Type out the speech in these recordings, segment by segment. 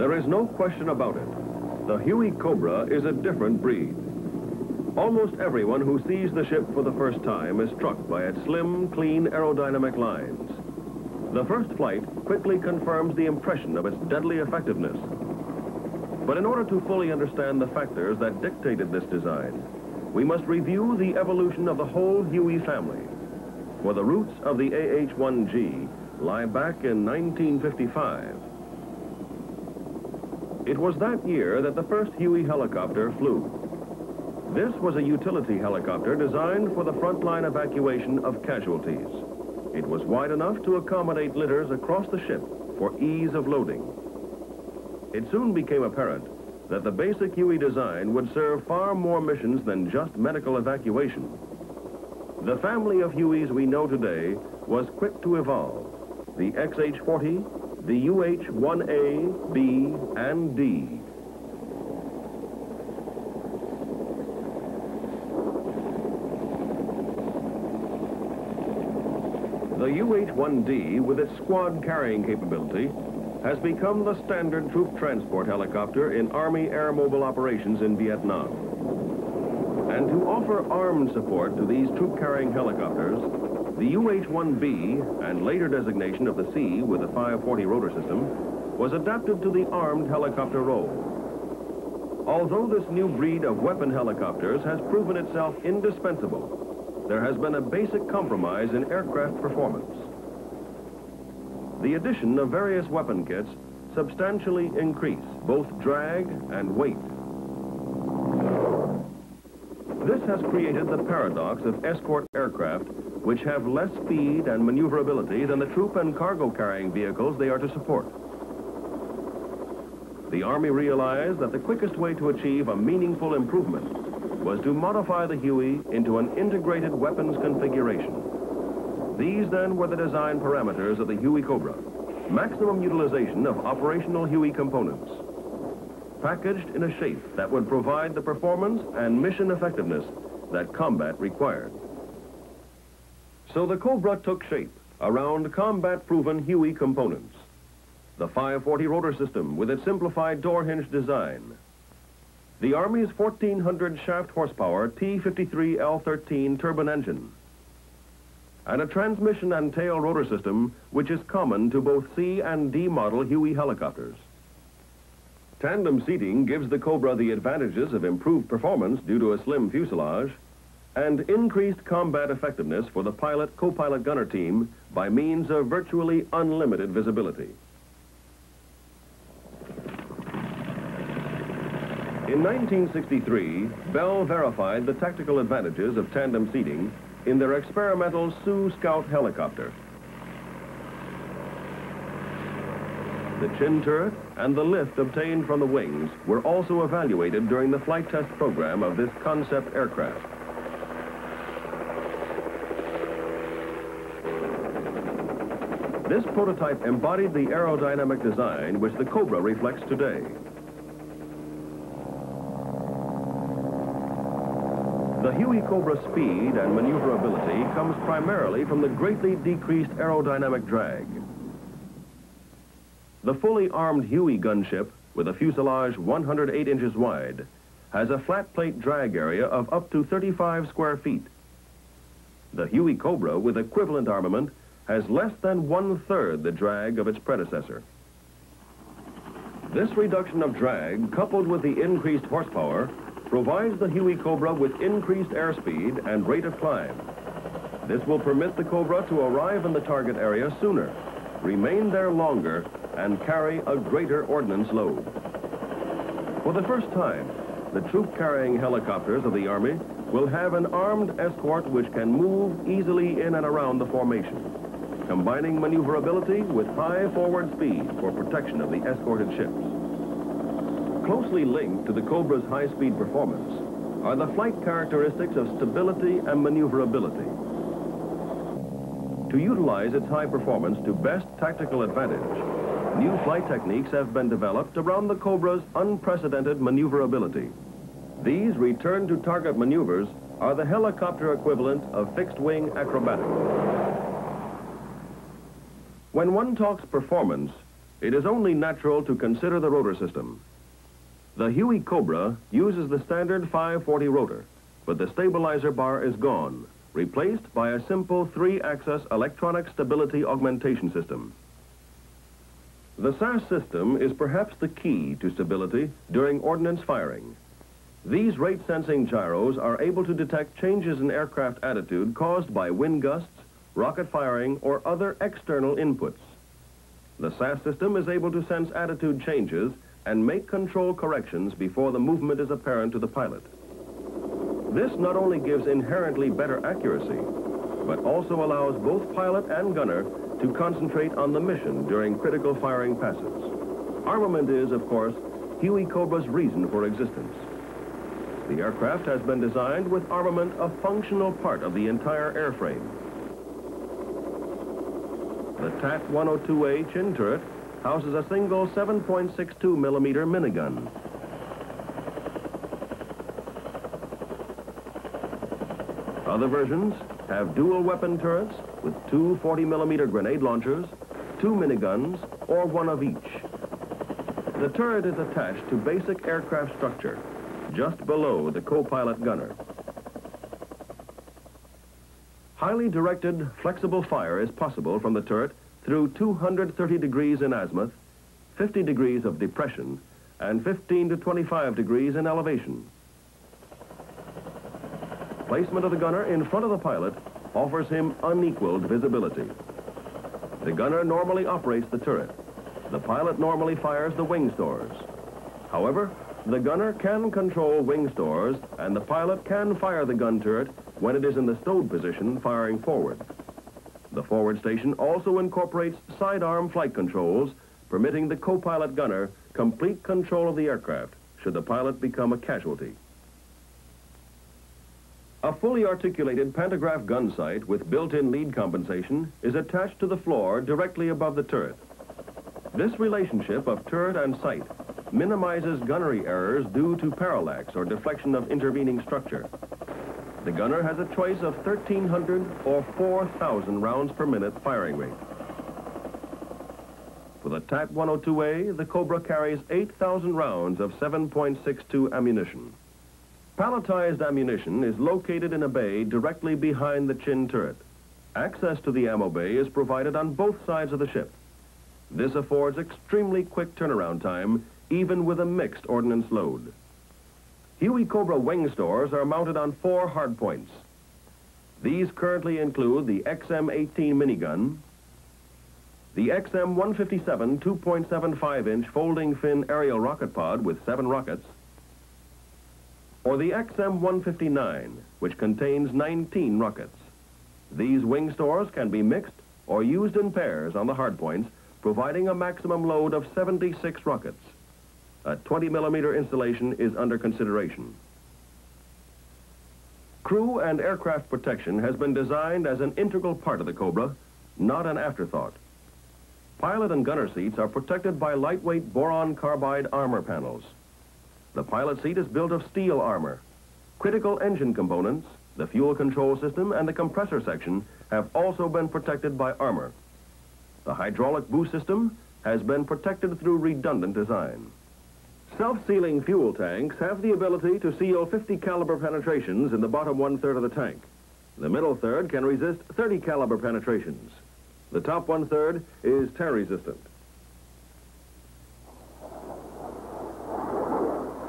There is no question about it. The Huey Cobra is a different breed. Almost everyone who sees the ship for the first time is struck by its slim, clean aerodynamic lines. The first flight quickly confirms the impression of its deadly effectiveness. But in order to fully understand the factors that dictated this design, we must review the evolution of the whole Huey family. For the roots of the AH-1G lie back in 1955. It was that year that the first Huey helicopter flew. This was a utility helicopter designed for the frontline evacuation of casualties. It was wide enough to accommodate litters across the ship for ease of loading. It soon became apparent that the basic Huey design would serve far more missions than just medical evacuation. The family of Hueys we know today was quick to evolve. The XH-40, the UH-1A, B, and D. The UH-1D, with its squad carrying capability, has become the standard troop transport helicopter in Army air mobile operations in Vietnam. And to offer armed support to these troop-carrying helicopters, the UH-1B, and later designation of the C with the 540 rotor system, was adapted to the armed helicopter role. Although this new breed of weapon helicopters has proven itself indispensable, there has been a basic compromise in aircraft performance. The addition of various weapon kits substantially increase both drag and weight. This has created the paradox of escort aircraft, which have less speed and maneuverability than the troop and cargo carrying vehicles they are to support. The Army realized that the quickest way to achieve a meaningful improvement was to modify the Huey into an integrated weapons configuration. These then were the design parameters of the Huey Cobra: maximum utilization of operational Huey components, packaged in a shape that would provide the performance and mission effectiveness that combat required. So the Cobra took shape around combat-proven Huey components. The 540 rotor system with its simplified door hinge design, the Army's 1,400 shaft horsepower T-53L13 turbine engine, and a transmission and tail rotor system which is common to both C and D model Huey helicopters. Tandem seating gives the Cobra the advantages of improved performance due to a slim fuselage and increased combat effectiveness for the pilot-co-pilot gunner team by means of virtually unlimited visibility. In 1963, Bell verified the tactical advantages of tandem seating in their experimental Sioux Scout helicopter. The chin turret and the lift obtained from the wings were also evaluated during the flight test program of this concept aircraft. This prototype embodied the aerodynamic design which the Cobra reflects today. The Huey Cobra speed and maneuverability comes primarily from the greatly decreased aerodynamic drag. The fully armed Huey gunship, with a fuselage 108 inches wide, has a flat plate drag area of up to 35 square feet. The Huey Cobra, with equivalent armament, has less than 1/3 the drag of its predecessor. This reduction of drag, coupled with the increased horsepower, provides the Huey Cobra with increased airspeed and rate of climb. This will permit the Cobra to arrive in the target area sooner, remain there longer, and carry a greater ordnance load. For the first time, the troop-carrying helicopters of the Army will have an armed escort which can move easily in and around the formation, combining maneuverability with high forward speed for protection of the escorted ships. Closely linked to the Cobra's high-speed performance are the flight characteristics of stability and maneuverability. To utilize its high performance to best tactical advantage, new flight techniques have been developed around the Cobra's unprecedented maneuverability. These return-to-target maneuvers are the helicopter equivalent of fixed-wing acrobatics. When one talks performance, It is only natural to consider the rotor system. The Huey Cobra uses the standard 540 rotor, but the stabilizer bar is gone, replaced by a simple 3-axis electronic stability augmentation system. The SAS system is perhaps the key to stability during ordnance firing. These rate-sensing gyros are able to detect changes in aircraft attitude caused by wind gusts, rocket firing, or other external inputs. The SAS system is able to sense attitude changes and make control corrections before the movement is apparent to the pilot. This not only gives inherently better accuracy, but also allows both pilot and gunner to concentrate on the mission during critical firing passes. Armament is, of course, Huey Cobra's reason for existence. The aircraft has been designed with armament a functional part of the entire airframe. The TAC-102A chin turret houses a single 7.62 millimeter minigun. Other versions have dual weapon turrets with 2 40-millimeter grenade launchers, 2 miniguns, or 1 of each. The turret is attached to basic aircraft structure, just below the co-pilot gunner. Highly directed, flexible fire is possible from the turret through 230 degrees in azimuth, 50 degrees of depression, and 15 to 25 degrees in elevation. Placement of the gunner in front of the pilot offers him unequaled visibility. The gunner normally operates the turret. The pilot normally fires the wing stores. However, the gunner can control wing stores, and the pilot can fire the gun turret when it is in the stowed position firing forward. The forward station also incorporates sidearm flight controls, permitting the co-pilot gunner complete control of the aircraft should the pilot become a casualty. A fully articulated pantograph gun sight with built-in lead compensation is attached to the floor directly above the turret. This relationship of turret and sight minimizes gunnery errors due to parallax or deflection of intervening structure. The gunner has a choice of 1,300 or 4,000 rounds per minute firing rate. For the TAC-102A, the Cobra carries 8,000 rounds of 7.62 ammunition. Palletized ammunition is located in a bay directly behind the chin turret. Access to the ammo bay is provided on both sides of the ship. This affords extremely quick turnaround time, even with a mixed ordnance load. Huey Cobra wing stores are mounted on 4 hardpoints. These currently include the XM-18 minigun, the XM-157 2.75-inch folding fin aerial rocket pod with 7 rockets, or the XM-159, which contains 19 rockets. These wing stores can be mixed or used in pairs on the hardpoints, providing a maximum load of 76 rockets. A 20-millimeter installation is under consideration. Crew and aircraft protection has been designed as an integral part of the Cobra, not an afterthought. Pilot and gunner seats are protected by lightweight boron carbide armor panels. The pilot seat is built of steel armor. Critical engine components, the fuel control system, and the compressor section have also been protected by armor. The hydraulic boost system has been protected through redundant design. Self-sealing fuel tanks have the ability to seal 50 caliber penetrations in the bottom 1/3 of the tank. The middle third can resist 30 caliber penetrations. The top 1/3 is tear resistant.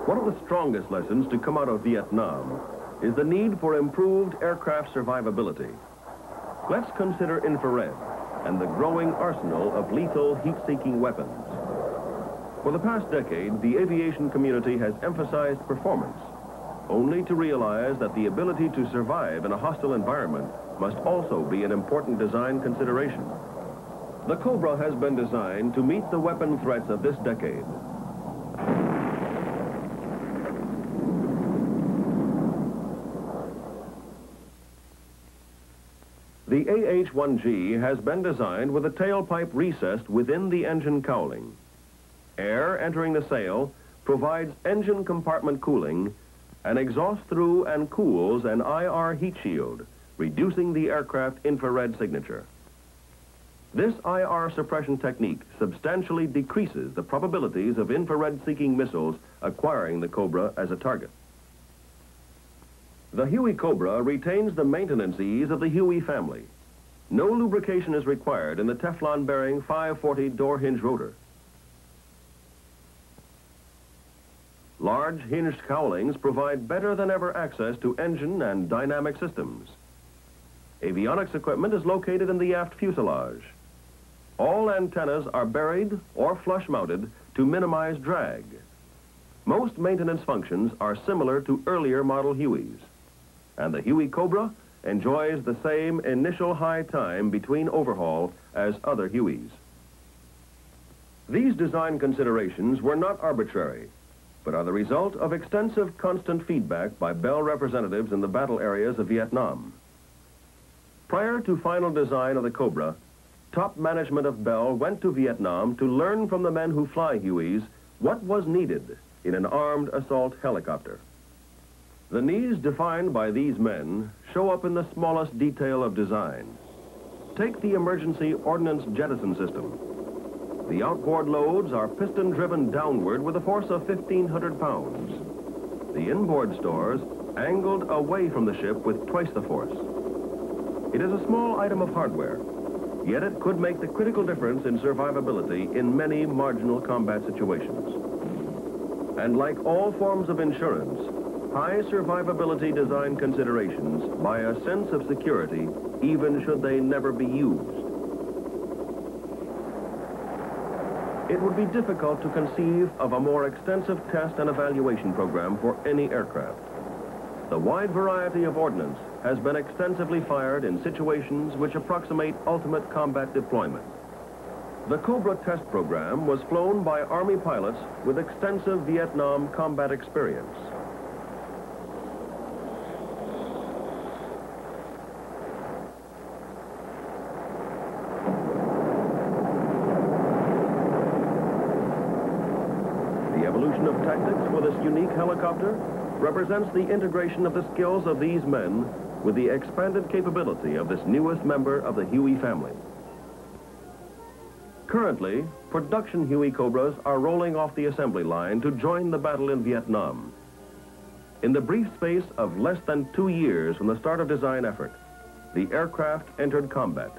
One of the strongest lessons to come out of Vietnam is the need for improved aircraft survivability. Let's consider infrared and the growing arsenal of lethal heat-seeking weapons. For the past decade, the aviation community has emphasized performance, only to realize that the ability to survive in a hostile environment must also be an important design consideration. The Cobra has been designed to meet the weapon threats of this decade. The AH-1G has been designed with a tailpipe recessed within the engine cowling. Air entering the sail provides engine compartment cooling and exhausts through and cools an IR heat shield, reducing the aircraft infrared signature. This IR suppression technique substantially decreases the probabilities of infrared-seeking missiles acquiring the Cobra as a target. The Huey Cobra retains the maintenance ease of the Huey family. No lubrication is required in the Teflon-bearing 540 door hinge rotor. Large hinged cowlings provide better than ever access to engine and dynamic systems. Avionics equipment is located in the aft fuselage. All antennas are buried or flush mounted to minimize drag. Most maintenance functions are similar to earlier model Hueys, and the Huey Cobra enjoys the same initial high time between overhaul as other Hueys. These design considerations were not arbitrary, but are the result of extensive constant feedback by Bell representatives in the battle areas of Vietnam. Prior to final design of the Cobra, top management of Bell went to Vietnam to learn from the men who fly Hueys what was needed in an armed assault helicopter. The needs defined by these men show up in the smallest detail of design. Take the emergency ordnance jettison system. The outboard loads are piston-driven downward with a force of 1,500 pounds. The inboard stores angled away from the ship with twice the force. It is a small item of hardware, yet it could make the critical difference in survivability in many marginal combat situations. And like all forms of insurance, high survivability design considerations buy a sense of security even should they never be used. It would be difficult to conceive of a more extensive test and evaluation program for any aircraft. The wide variety of ordnance has been extensively fired in situations which approximate ultimate combat deployment. The Cobra test program was flown by Army pilots with extensive Vietnam combat experience. The evolution of tactics for this unique helicopter represents the integration of the skills of these men with the expanded capability of this newest member of the Huey family. Currently, production Huey Cobras are rolling off the assembly line to join the battle in Vietnam. In the brief space of less than 2 years from the start of design effort, the aircraft entered combat.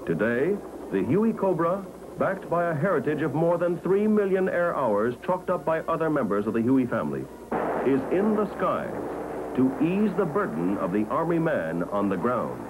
Today, the Huey Cobra, backed by a heritage of more than 3 million air hours chalked up by other members of the Huey family, is in the skies to ease the burden of the Army man on the ground.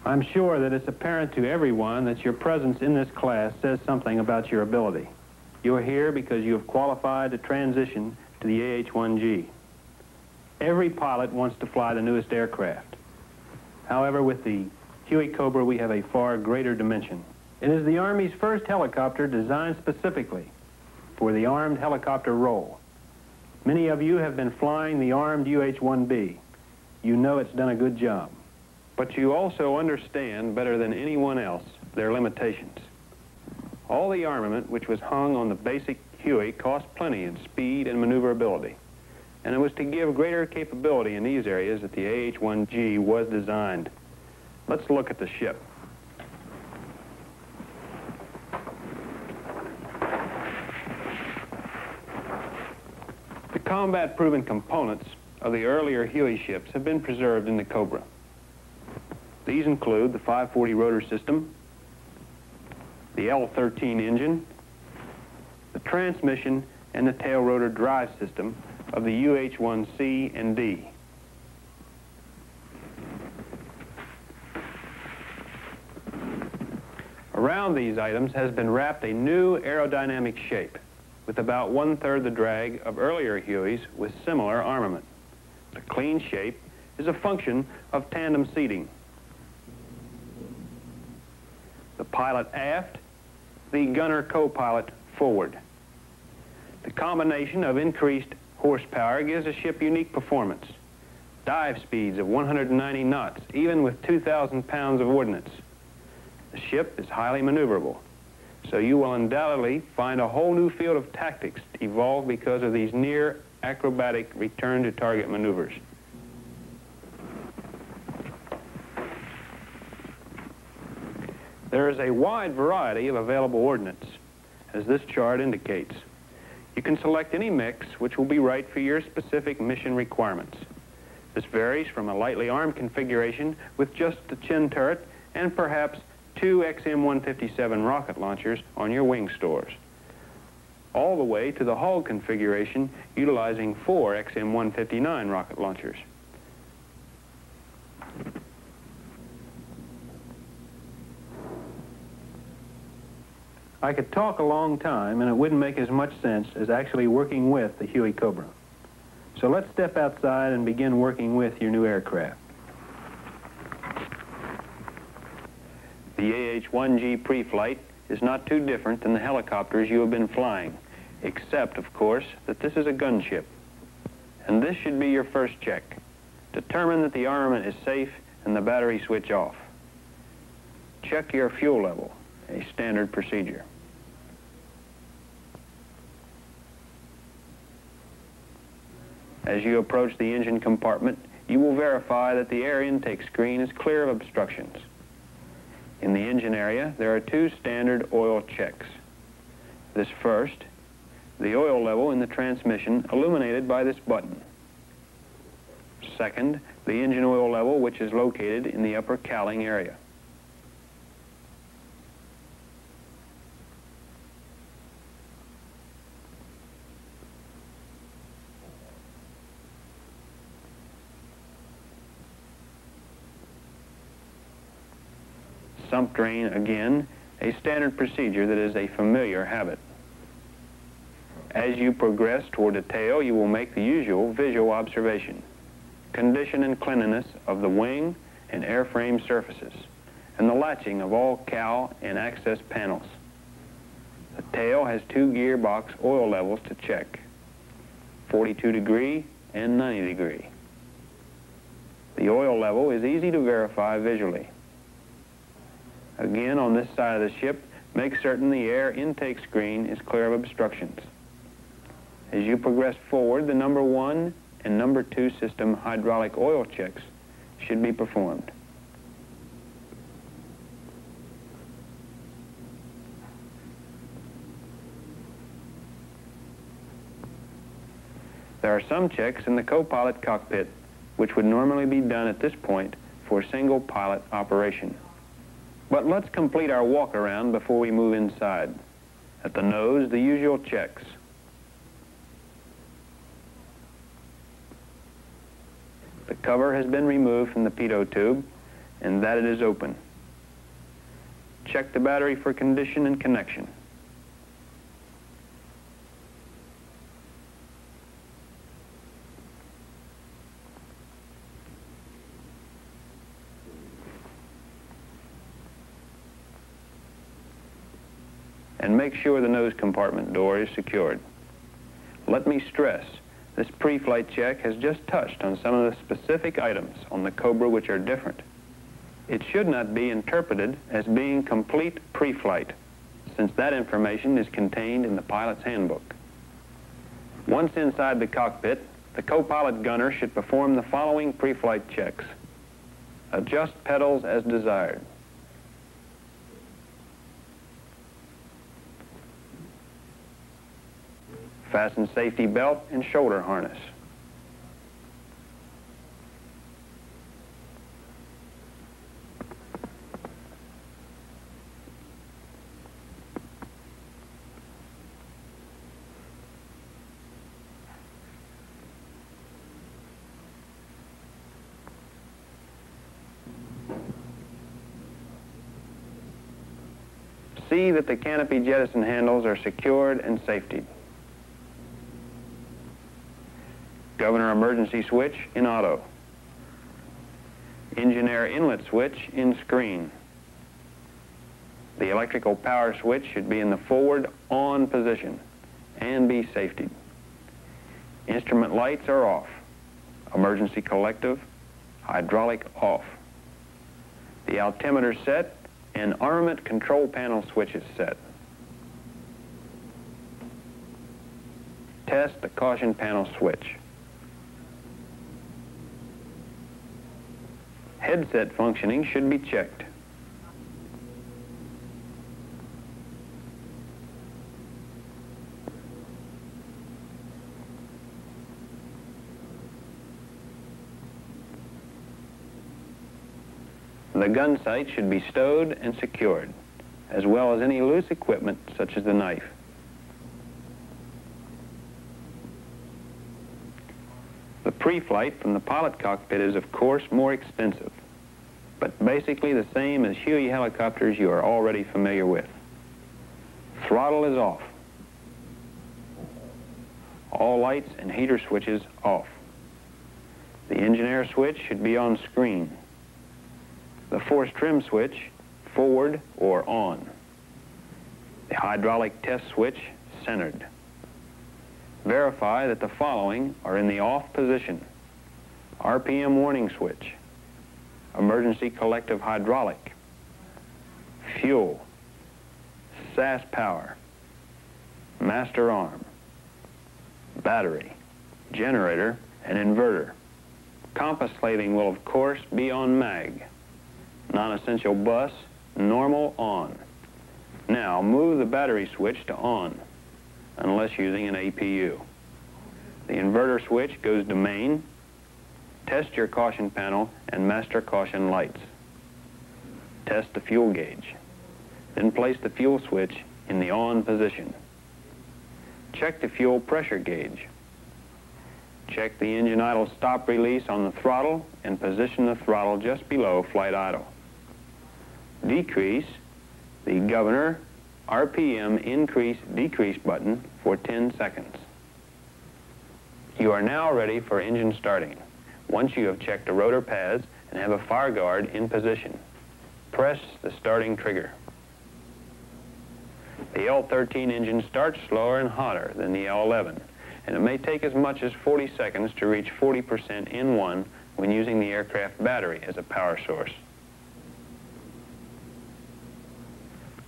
I'm sure that it's apparent to everyone that your presence in this class says something about your ability. You're here because you have qualified to transition to the AH-1G. Every pilot wants to fly the newest aircraft. However, with the Huey Cobra, we have a far greater dimension. It is the Army's first helicopter designed specifically for the armed helicopter role. Many of you have been flying the armed UH-1B. You know it's done a good job. But you also understand better than anyone else their limitations. All the armament which was hung on the basic Huey cost plenty in speed and maneuverability. And it was to give greater capability in these areas that the AH-1G was designed. Let's look at the ship. The combat-proven components of the earlier Huey ships have been preserved in the Cobra. These include the 540 rotor system, the L-13 engine, the transmission, and the tail rotor drive system of the UH-1C and D. Around these items has been wrapped a new aerodynamic shape with about 1/3 the drag of earlier Hueys with similar armament. The clean shape is a function of tandem seating. The pilot aft, the gunner co-pilot forward. The combination of increased horsepower gives a ship unique performance. Dive speeds of 190 knots, even with 2,000 pounds of ordnance. The ship is highly maneuverable, so you will undoubtedly find a whole new field of tactics evolve because of these near acrobatic return-to-target maneuvers. There is a wide variety of available ordnance, as this chart indicates. You can select any mix which will be right for your specific mission requirements. This varies from a lightly armed configuration with just the chin turret and perhaps 2 XM-157 rocket launchers on your wing stores, all the way to the hull configuration utilizing 4 XM-159 rocket launchers. I could talk a long time, and it wouldn't make as much sense as actually working with the Huey Cobra. So let's step outside and begin working with your new aircraft. The AH-1G pre-flight is not too different than the helicopters you have been flying, except, of course, that this is a gunship. And this should be your first check. Determine that the armament is safe and the battery switch off. Check your fuel level, a standard procedure. As you approach the engine compartment, you will verify that the air intake screen is clear of obstructions. In the engine area, there are 2 standard oil checks. This first, the oil level in the transmission illuminated by this button. Second, the engine oil level, which is located in the upper cowling area. Sump drain, again, a standard procedure that is a familiar habit. As you progress toward the tail, you will make the usual visual observation: condition and cleanliness of the wing and airframe surfaces, and the latching of all cowl and access panels. The tail has 2 gearbox oil levels to check: 42 degree and 90 degree. The oil level is easy to verify visually. Again, on this side of the ship, make certain the air intake screen is clear of obstructions. As you progress forward, the number 1 and number 2 system hydraulic oil checks should be performed. There are some checks in the co-pilot cockpit which would normally be done at this point for single pilot operation. But let's complete our walk around before we move inside. At the nose, the usual checks. The cover has been removed from the pitot tube, and that it is open. Check the battery for condition and connection. And make sure the nose compartment door is secured. Let me stress, this pre-flight check has just touched on some of the specific items on the Cobra which are different. It should not be interpreted as being complete pre-flight, since that information is contained in the pilot's handbook. Once inside the cockpit, the co-pilot gunner should perform the following pre-flight checks. Adjust pedals as desired. Fasten safety belt and shoulder harness. See that the canopy jettison handles are secured and safetied. Governor emergency switch in auto. Engine air inlet switch in screen. The electrical power switch should be in the forward on position and be safetied. Instrument lights are off. Emergency collective, hydraulic off. The altimeter set and armament control panel switches set. Test the caution panel switch. Headset functioning should be checked. The gun sight should be stowed and secured, as well as any loose equipment such as the knife. The pre-flight from the pilot cockpit is, of course, more extensive, but basically the same as Huey helicopters you are already familiar with. Throttle is off. All lights and heater switches off. The engine air switch should be on screen. The force trim switch, forward or on. The hydraulic test switch, centered. Verify that the following are in the off position. RPM warning switch, emergency collective hydraulic, fuel, SAS power, master arm, battery, generator, and inverter. Compass slaving will, of course, be on mag. Non-essential bus, normal on. Now, move the battery switch to on, unless using an APU. The inverter switch goes to main. Test your caution panel and master caution lights. Test the fuel gauge. Then place the fuel switch in the on position. Check the fuel pressure gauge. Check the engine idle stop release on the throttle and position the throttle just below flight idle. Decrease the governor RPM increase-decrease button for 10 seconds. You are now ready for engine starting. Once you have checked the rotor pads and have a fire guard in position, press the starting trigger. The L-13 engine starts slower and hotter than the L-11, and it may take as much as 40 seconds to reach 40% N1 when using the aircraft battery as a power source.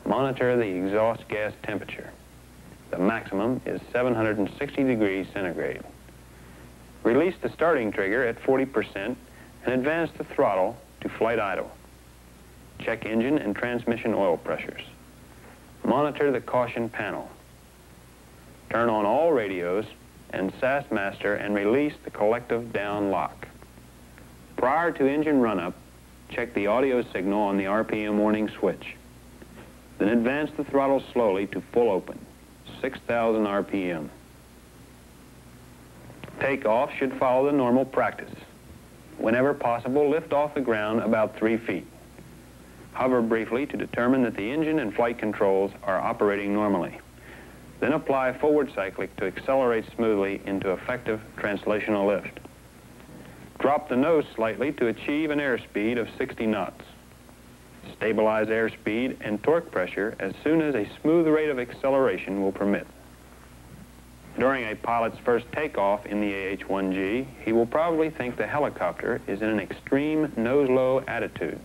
Monitor the exhaust gas temperature. The maximum is 760 degrees centigrade. Release the starting trigger at 40% and advance the throttle to flight idle. Check engine and transmission oil pressures. Monitor the caution panel. Turn on all radios and SAS master and release the collective down lock. Prior to engine run-up, check the audio signal on the RPM warning switch. Then advance the throttle slowly to full open, 6,000 RPM. Takeoff should follow the normal practice. Whenever possible, lift off the ground about 3 feet. Hover briefly to determine that the engine and flight controls are operating normally. Then apply forward cyclic to accelerate smoothly into effective translational lift. Drop the nose slightly to achieve an airspeed of 60 knots. Stabilize airspeed and torque pressure as soon as a smooth rate of acceleration will permit. During a pilot's first takeoff in the AH-1G, he will probably think the helicopter is in an extreme nose-low attitude.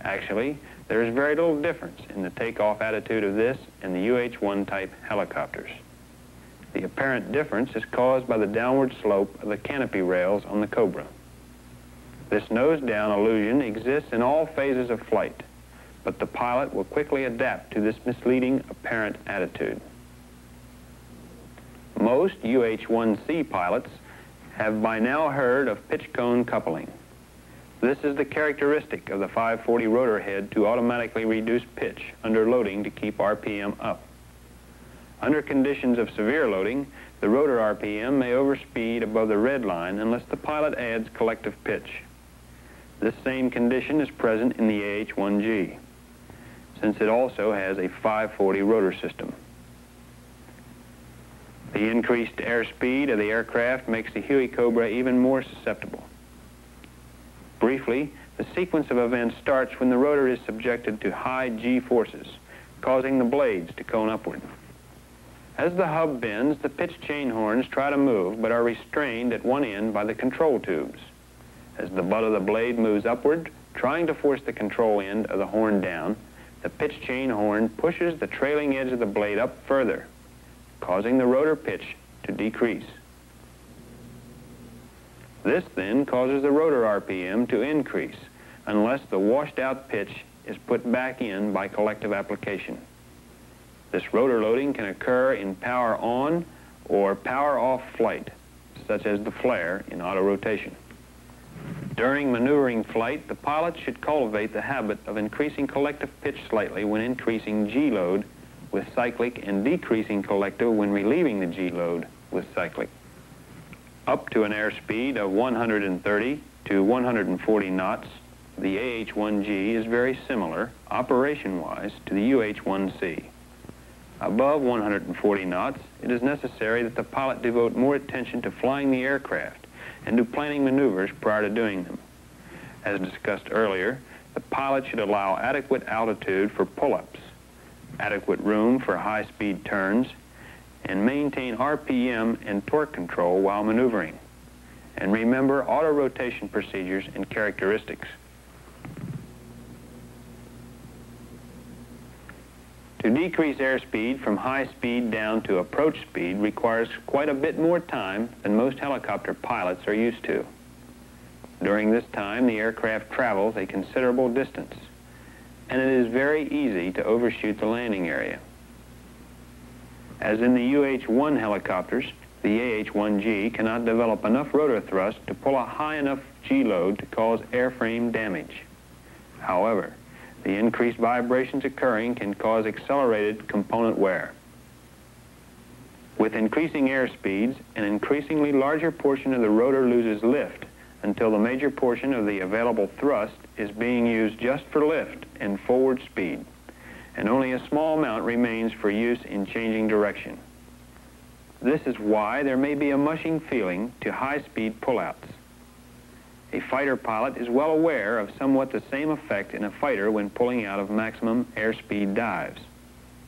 Actually, there is very little difference in the takeoff attitude of this and the UH-1 type helicopters. The apparent difference is caused by the downward slope of the canopy rails on the Cobra. This nose-down illusion exists in all phases of flight, but the pilot will quickly adapt to this misleading apparent attitude. Most UH-1C pilots have by now heard of pitch cone coupling. This is the characteristic of the 540 rotor head to automatically reduce pitch under loading to keep RPM up. Under conditions of severe loading, the rotor RPM may overspeed above the red line unless the pilot adds collective pitch. This same condition is present in the AH-1G. since it also has a 540 rotor system. The increased airspeed of the aircraft makes the Huey Cobra even more susceptible. Briefly, the sequence of events starts when the rotor is subjected to high G forces, causing the blades to cone upward. As the hub bends, the pitch chain horns try to move but are restrained at one end by the control tubes. As the butt of the blade moves upward, trying to force the control end of the horn down, the pitch chain horn pushes the trailing edge of the blade up further, causing the rotor pitch to decrease. This then causes the rotor RPM to increase unless the washed out pitch is put back in by collective application. This rotor loading can occur in power on or power off flight, such as the flare in auto rotation. During maneuvering flight, the pilot should cultivate the habit of increasing collective pitch slightly when increasing G load with cyclic and decreasing collective when relieving the G load with cyclic. Up to an airspeed of 130 to 140 knots, the AH-1G is very similar, operation-wise, to the UH-1C. Above 140 knots, it is necessary that the pilot devote more attention to flying the aircraft and to planning maneuvers prior to doing them. As discussed earlier, the pilot should allow adequate altitude for pull-ups, adequate room for high-speed turns, and maintain RPM and torque control while maneuvering. And remember auto-rotation procedures and characteristics. To decrease airspeed from high speed down to approach speed requires quite a bit more time than most helicopter pilots are used to. During this time, the aircraft travels a considerable distance, and it is very easy to overshoot the landing area. As in the UH-1 helicopters, the AH-1G cannot develop enough rotor thrust to pull a high enough G load to cause airframe damage. However, the increased vibrations occurring can cause accelerated component wear. With increasing airspeeds, an increasingly larger portion of the rotor loses lift until the major portion of the available thrust is being used just for lift and forward speed, and only a small amount remains for use in changing direction. This is why there may be a mushing feeling to high-speed pullouts. A fighter pilot is well aware of somewhat the same effect in a fighter when pulling out of maximum airspeed dives.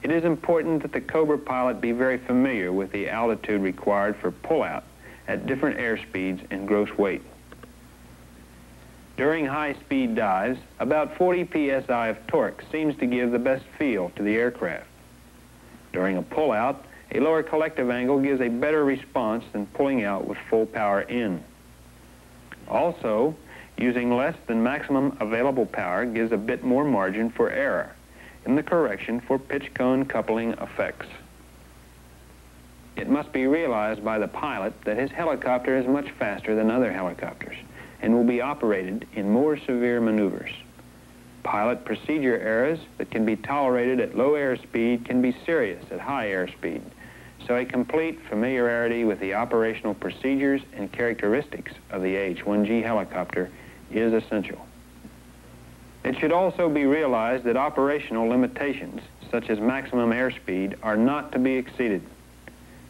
It is important that the Cobra pilot be very familiar with the altitude required for pullout at different airspeeds and gross weight. During high-speed dives, about 40 psi of torque seems to give the best feel to the aircraft. During a pullout, a lower collective angle gives a better response than pulling out with full power in. Also, using less than maximum available power gives a bit more margin for error in the correction for pitch cone coupling effects. It must be realized by the pilot that his helicopter is much faster than other helicopters and will be operated in more severe maneuvers. Pilot procedure errors that can be tolerated at low airspeed can be serious at high airspeed, so a complete familiarity with the operational procedures and characteristics of the AH-1G helicopter is essential. It should also be realized that operational limitations, such as maximum airspeed, are not to be exceeded.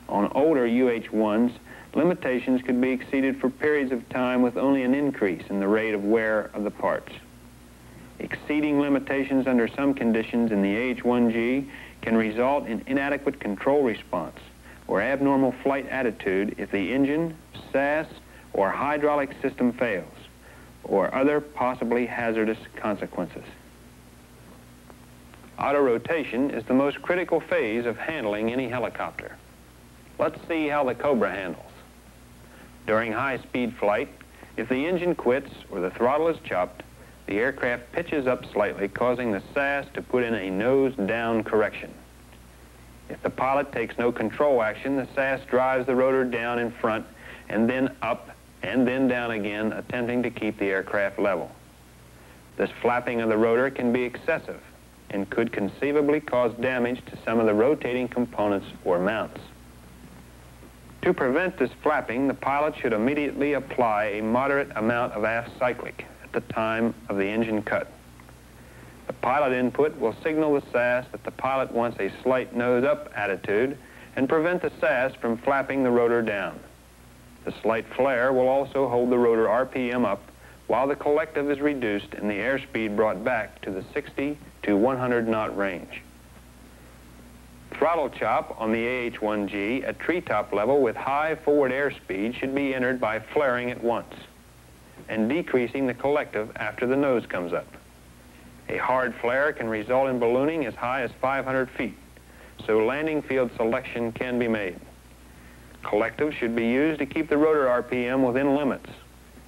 On older UH-1s, limitations could be exceeded for periods of time with only an increase in the rate of wear of the parts. Exceeding limitations under some conditions in the AH-1G can result in inadequate control response or abnormal flight attitude if the engine, SAS, or hydraulic system fails, or other possibly hazardous consequences. Auto-rotation is the most critical phase of handling any helicopter. Let's see how the Cobra handles. During high-speed flight, if the engine quits or the throttle is chopped, the aircraft pitches up slightly, causing the SAS to put in a nose-down correction. If the pilot takes no control action, the SAS drives the rotor down in front and then up and then down again, attempting to keep the aircraft level. This flapping of the rotor can be excessive and could conceivably cause damage to some of the rotating components or mounts. To prevent this flapping, the pilot should immediately apply a moderate amount of aft cyclic at the time of the engine cut. The pilot input will signal the SAS that the pilot wants a slight nose-up attitude and prevent the SAS from flapping the rotor down. The slight flare will also hold the rotor RPM up while the collective is reduced and the airspeed brought back to the 60 to 100 knot range. Throttle chop on the AH-1G at treetop level with high forward airspeed should be entered by flaring at once and decreasing the collective after the nose comes up. A hard flare can result in ballooning as high as 500 feet, so landing field selection can be made. Collective should be used to keep the rotor RPM within limits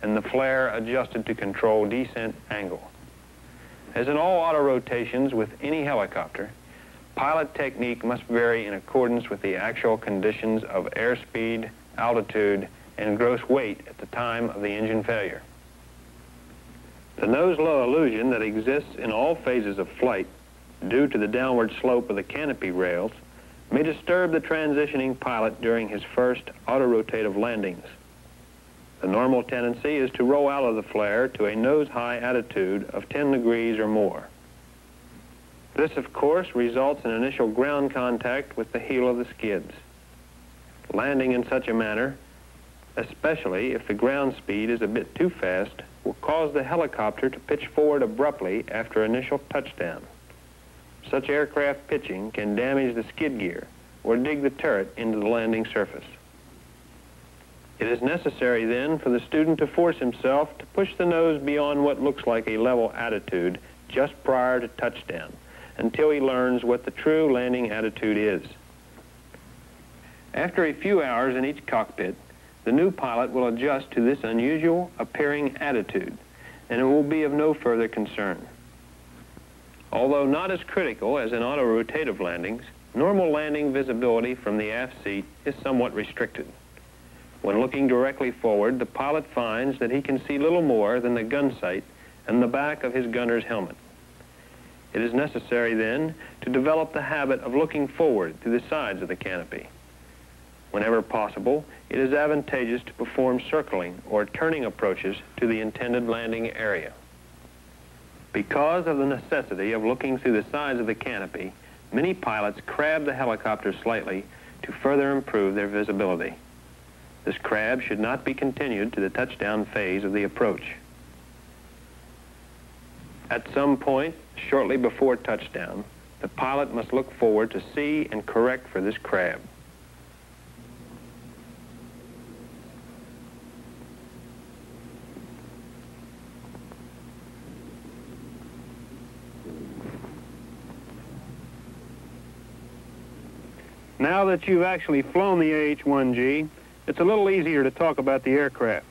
and the flare adjusted to control descent angle. As in all auto rotations with any helicopter, pilot technique must vary in accordance with the actual conditions of airspeed, altitude, and gross weight at the time of the engine failure. The nose-low illusion that exists in all phases of flight due to the downward slope of the canopy rails may disturb the transitioning pilot during his first autorotative landings. The normal tendency is to roll out of the flare to a nose-high attitude of 10 degrees or more. This, of course, results in initial ground contact with the heel of the skids. Landing in such a manner, especially if the ground speed is a bit too fast, will cause the helicopter to pitch forward abruptly after initial touchdown. Such aircraft pitching can damage the skid gear or dig the turret into the landing surface. It is necessary then for the student to force himself to push the nose beyond what looks like a level attitude just prior to touchdown until he learns what the true landing attitude is. After a few hours in each cockpit, the new pilot will adjust to this unusual appearing attitude, and it will be of no further concern. Although not as critical as in autorotative landings, normal landing visibility from the aft seat is somewhat restricted. When looking directly forward, the pilot finds that he can see little more than the gun sight and the back of his gunner's helmet. It is necessary then to develop the habit of looking forward to the sides of the canopy. Whenever possible, it is advantageous to perform circling or turning approaches to the intended landing area. Because of the necessity of looking through the sides of the canopy, many pilots crab the helicopter slightly to further improve their visibility. This crab should not be continued to the touchdown phase of the approach. At some point, shortly before touchdown, the pilot must look forward to see and correct for this crab. Now that you've actually flown the AH-1G, it's a little easier to talk about the aircraft.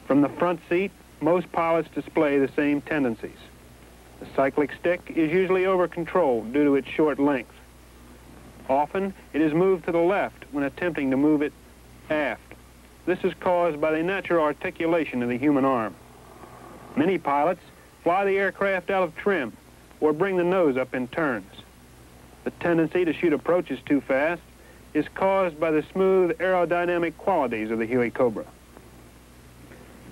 From the front seat, most pilots display the same tendencies. The cyclic stick is usually over-controlled due to its short length. Often, it is moved to the left when attempting to move it aft. This is caused by the natural articulation of the human arm. Many pilots fly the aircraft out of trim or bring the nose up in turns. The tendency to shoot approaches too fast is caused by the smooth aerodynamic qualities of the Huey Cobra.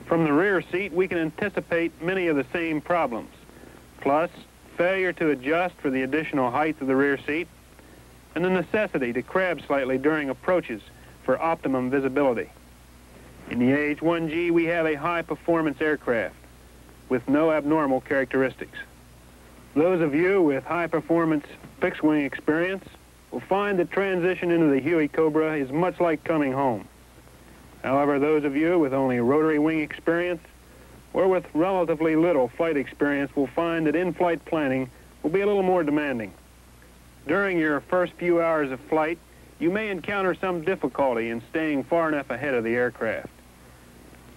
From the rear seat, we can anticipate many of the same problems, plus failure to adjust for the additional height of the rear seat, and the necessity to crab slightly during approaches for optimum visibility. In the AH-1G, we have a high-performance aircraft with no abnormal characteristics. Those of you with high-performance fixed-wing experience will find the transition into the Huey Cobra is much like coming home. However, those of you with only rotary wing experience or with relatively little flight experience will find that in-flight planning will be a little more demanding. During your first few hours of flight, you may encounter some difficulty in staying far enough ahead of the aircraft.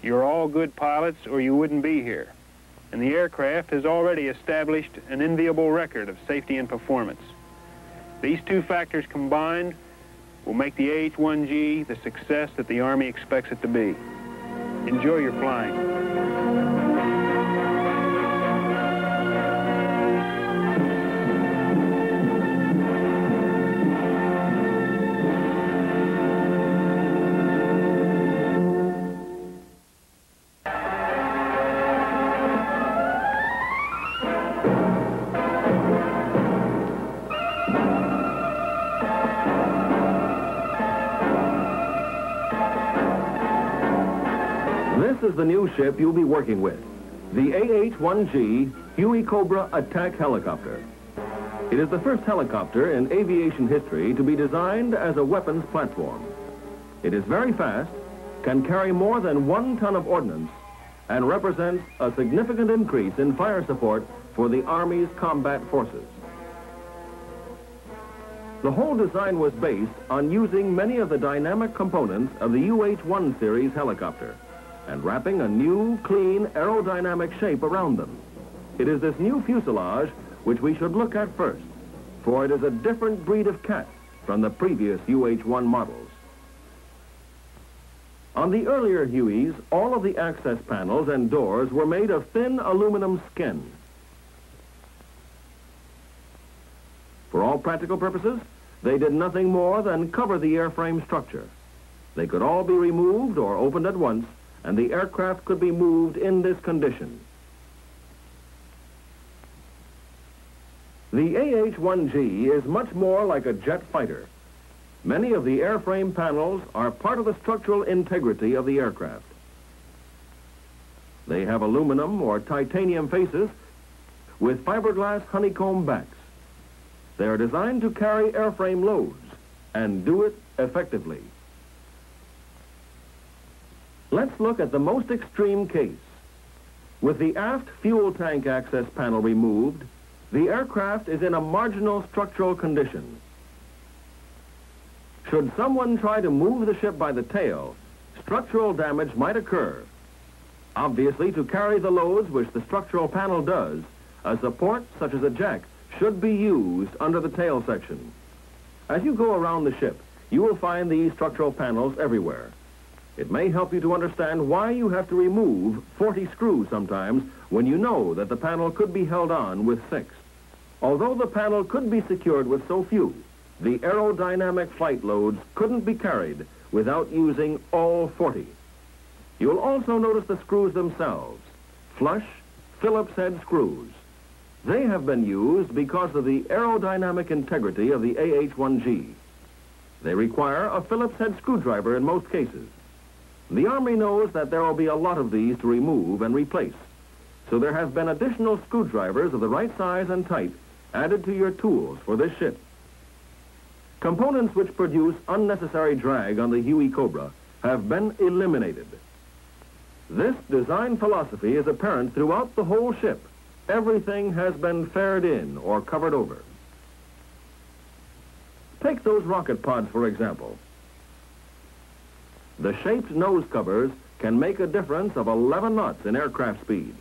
You're all good pilots or you wouldn't be here, and the aircraft has already established an enviable record of safety and performance. These two factors combined will make the AH-1G the success that the Army expects it to be. Enjoy your flying. is the new ship you'll be working with, the AH-1G Huey Cobra attack helicopter. It is the first helicopter in aviation history to be designed as a weapons platform. It is very fast, can carry more than 1 ton of ordnance, and represents a significant increase in fire support for the Army's combat forces. The whole design was based on using many of the dynamic components of the UH-1 series helicopter and wrapping a new, clean, aerodynamic shape around them. It is this new fuselage which we should look at first, for it is a different breed of cat from the previous UH-1 models. On the earlier Hueys, all of the access panels and doors were made of thin aluminum skin. For all practical purposes, they did nothing more than cover the airframe structure. They could all be removed or opened at once, and the aircraft could be moved in this condition. The AH-1G is much more like a jet fighter. Many of the airframe panels are part of the structural integrity of the aircraft. They have aluminum or titanium faces with fiberglass honeycomb backs. They are designed to carry airframe loads and do it effectively. Let's look at the most extreme case. With the aft fuel tank access panel removed, the aircraft is in a marginal structural condition. Should someone try to move the ship by the tail, structural damage might occur. Obviously, to carry the loads which the structural panel does, a support such as a jack should be used under the tail section. As you go around the ship, you will find these structural panels everywhere. It may help you to understand why you have to remove 40 screws sometimes when you know that the panel could be held on with 6. Although the panel could be secured with so few, the aerodynamic flight loads couldn't be carried without using all 40. You'll also notice the screws themselves, flush Phillips head screws. They have been used because of the aerodynamic integrity of the AH-1G. They require a Phillips head screwdriver in most cases. The Army knows that there will be a lot of these to remove and replace, so there have been additional screwdrivers of the right size and type added to your tools for this ship. Components which produce unnecessary drag on the Huey Cobra have been eliminated. This design philosophy is apparent throughout the whole ship. Everything has been faired in or covered over. Take those rocket pods, for example. The shaped nose covers can make a difference of 11 knots in aircraft speed.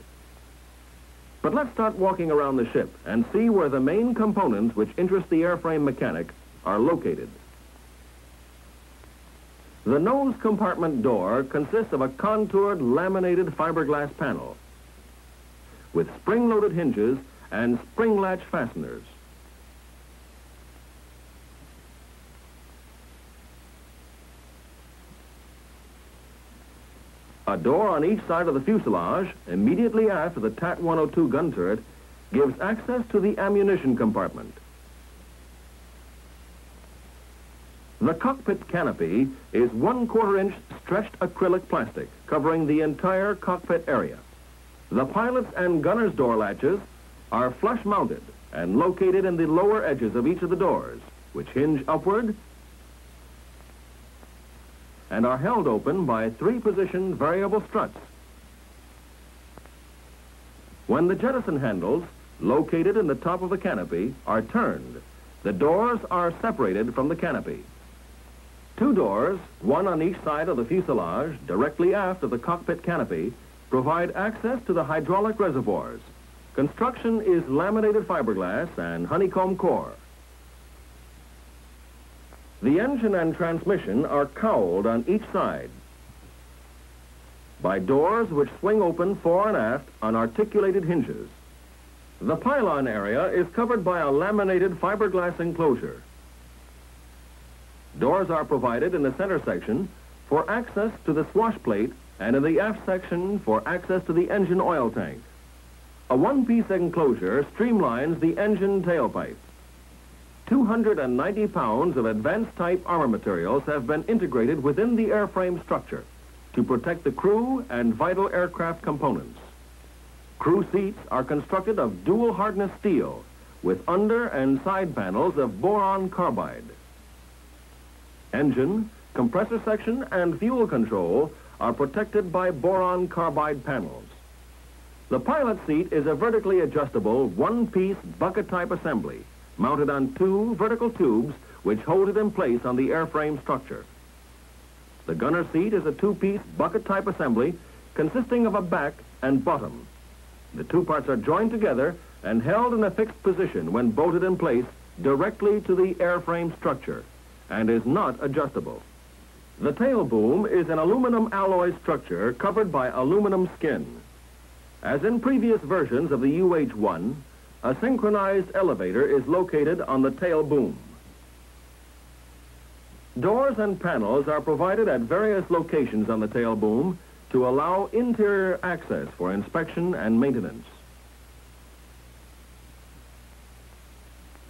But let's start walking around the ship and see where the main components which interest the airframe mechanic are located. The nose compartment door consists of a contoured laminated fiberglass panel with spring-loaded hinges and spring latch fasteners. A door on each side of the fuselage, immediately after the TAT-102 gun turret, gives access to the ammunition compartment. The cockpit canopy is 1/4 inch stretched acrylic plastic covering the entire cockpit area. The pilot's and gunner's door latches are flush mounted and located in the lower edges of each of the doors, which hinge upward and are held open by 3-position variable struts. When the jettison handles, located in the top of the canopy, are turned, the doors are separated from the canopy. 2 doors, one on each side of the fuselage, directly aft of the cockpit canopy, provide access to the hydraulic reservoirs. Construction is laminated fiberglass and honeycomb core. The engine and transmission are cowled on each side by doors which swing open fore and aft on articulated hinges. The pylon area is covered by a laminated fiberglass enclosure. Doors are provided in the center section for access to the swash plate and in the aft section for access to the engine oil tank. A 1-piece enclosure streamlines the engine tailpipe. 290 pounds of advanced type armor materials have been integrated within the airframe structure. to protect the crew and vital aircraft components. Crew seats are constructed of dual hardness steel with under and side panels of boron carbide. Engine, compressor section, and fuel control are protected by boron carbide panels. The pilot seat is a vertically adjustable one-piece bucket-type assembly mounted on two vertical tubes which hold it in place on the airframe structure. The gunner seat is a two-piece bucket-type assembly consisting of a back and bottom. The two parts are joined together and held in a fixed position when bolted in place directly to the airframe structure and is not adjustable. The tail boom is an aluminum alloy structure covered by aluminum skin. As in previous versions of the UH-1, a synchronized elevator is located on the tail boom. Doors and panels are provided at various locations on the tail boom to allow interior access for inspection and maintenance.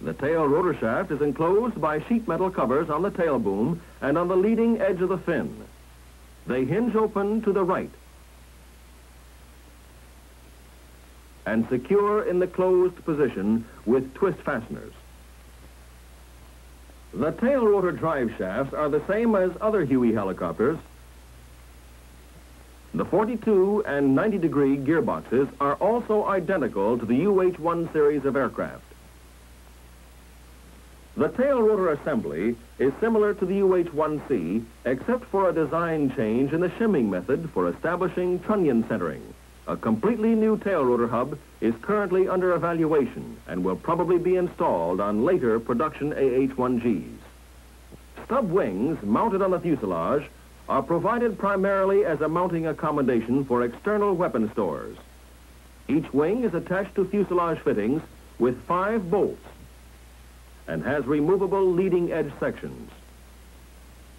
The tail rotor shaft is enclosed by sheet metal covers on the tail boom and on the leading edge of the fin. They hinge open to the right and secure in the closed position with twist fasteners. The tail rotor drive shafts are the same as other Huey helicopters. The 42 and 90-degree gearboxes are also identical to the UH-1 series of aircraft. The tail rotor assembly is similar to the UH-1C, except for a design change in the shimming method for establishing trunnion centering. A completely new tail rotor hub is currently under evaluation and will probably be installed on later production AH-1Gs. Stub wings mounted on the fuselage are provided primarily as a mounting accommodation for external weapon stores. Each wing is attached to fuselage fittings with 5 bolts and has removable leading edge sections.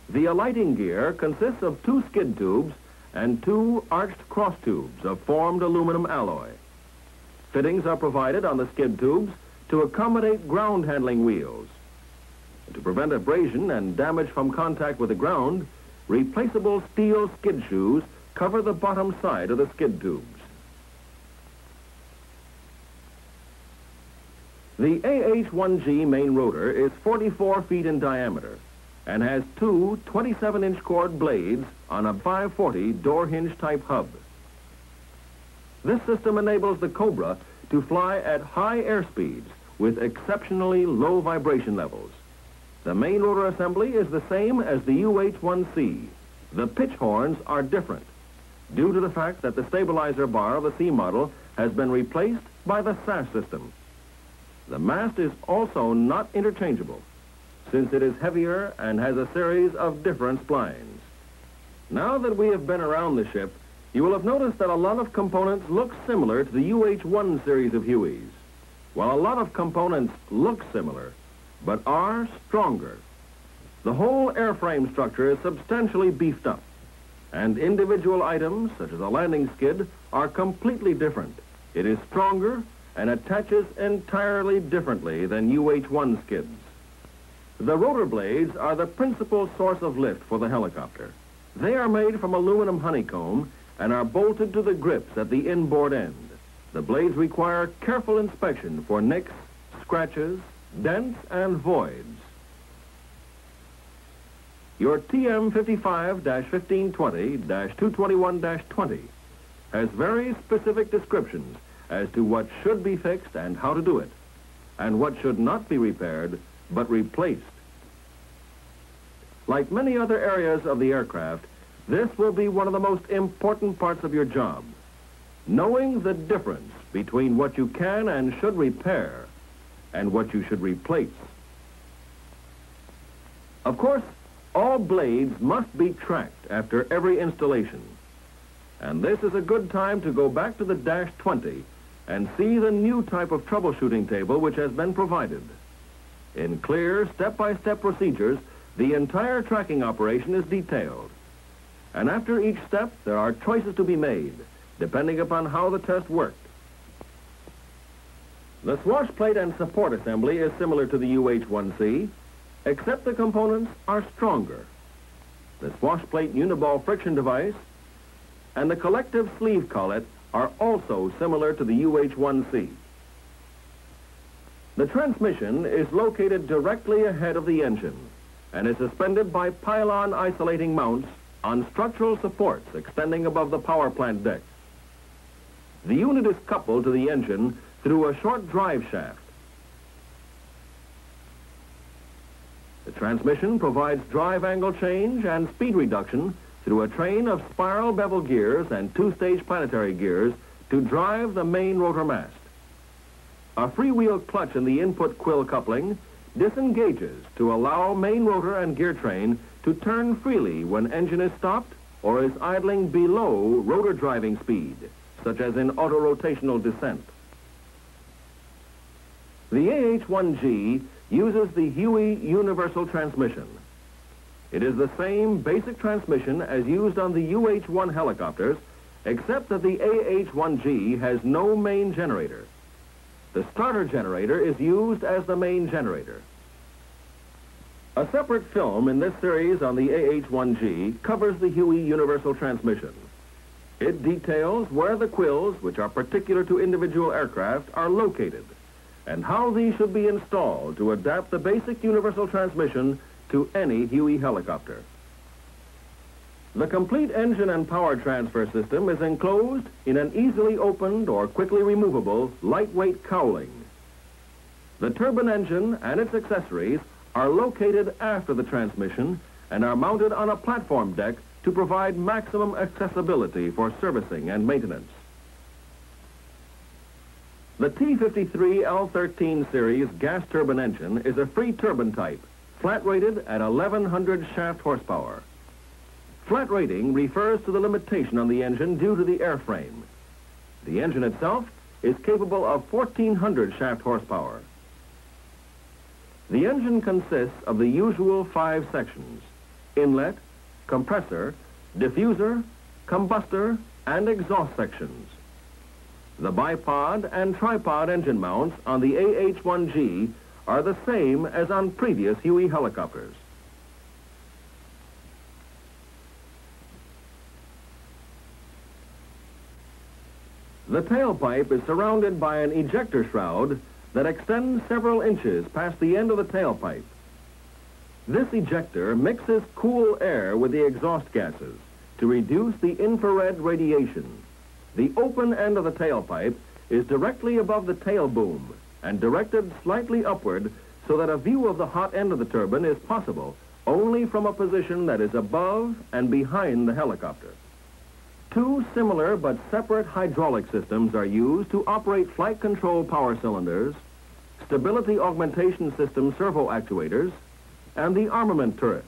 The alighting gear consists of 2 skid tubes and 2 arched cross tubes of formed aluminum alloy. Fittings are provided on the skid tubes to accommodate ground handling wheels. To prevent abrasion and damage from contact with the ground, replaceable steel skid shoes cover the bottom side of the skid tubes. The AH-1G main rotor is 44 feet in diameter and has 2 27-inch cord blades on a 540 door hinge type hub. This system enables the Cobra to fly at high air speeds with exceptionally low vibration levels. The main rotor assembly is the same as the UH-1C. The pitch horns are different due to the fact that the stabilizer bar of the C model has been replaced by the SAS system. The mast is also not interchangeable, since it is heavier and has a series of different splines. Now that we have been around the ship, you will have noticed that a lot of components look similar to the UH-1 series of Hueys, while a lot of components look similar, but are stronger. The whole airframe structure is substantially beefed up, and individual items, such as a landing skid, are completely different. It is stronger and attaches entirely differently than UH-1 skids. The rotor blades are the principal source of lift for the helicopter. They are made from aluminum honeycomb and are bolted to the grips at the inboard end. The blades require careful inspection for nicks, scratches, dents, and voids. Your TM55-1520-221-20 has very specific descriptions as to what should be fixed and how to do it, and what should not be repaired but replaced. Like many other areas of the aircraft, this will be one of the most important parts of your job. Knowing the difference between what you can and should repair and what you should replace. Of course, all blades must be tracked after every installation. And this is a good time to go back to the Dash 20 and see the new type of troubleshooting table which has been provided. In clear, step-by-step procedures, the entire tracking operation is detailed. And after each step, there are choices to be made, depending upon how the test worked. The swash plate and support assembly is similar to the UH-1C, except the components are stronger. The swash plate uniball friction device and the collective sleeve collet are also similar to the UH-1C. The transmission is located directly ahead of the engine and is suspended by pylon isolating mounts on structural supports extending above the power plant deck. The unit is coupled to the engine through a short drive shaft. The transmission provides drive angle change and speed reduction through a train of spiral bevel gears and two-stage planetary gears to drive the main rotor mast. A freewheel clutch in the input quill coupling disengages to allow main rotor and gear train to turn freely when engine is stopped or is idling below rotor driving speed, such as in autorotational descent. The AH-1G uses the Huey Universal Transmission. It is the same basic transmission as used on the UH-1 helicopters, except that the AH-1G has no main generator. The starter generator is used as the main generator. A separate film in this series on the AH-1G covers the Huey Universal Transmission. It details where the quills, which are particular to individual aircraft, are located, and how these should be installed to adapt the basic universal transmission to any Huey helicopter. The complete engine and power transfer system is enclosed in an easily opened or quickly removable lightweight cowling. The turbine engine and its accessories are located after the transmission and are mounted on a platform deck to provide maximum accessibility for servicing and maintenance. The T-53L13 series gas turbine engine is a free turbine type, flat rated at 1100 shaft horsepower. Flat rating refers to the limitation on the engine due to the airframe. The engine itself is capable of 1400 shaft horsepower. The engine consists of the usual 5 sections: inlet, compressor, diffuser, combustor, and exhaust sections. The bipod and tripod engine mounts on the AH-1G are the same as on previous Huey helicopters. The tailpipe is surrounded by an ejector shroud that extends several inches past the end of the tailpipe. This ejector mixes cool air with the exhaust gases to reduce the infrared radiation. The open end of the tailpipe is directly above the tail boom and directed slightly upward so that a view of the hot end of the turbine is possible only from a position that is above and behind the helicopter. 2 similar but separate hydraulic systems are used to operate flight control power cylinders, stability augmentation system servo actuators, and the armament turret.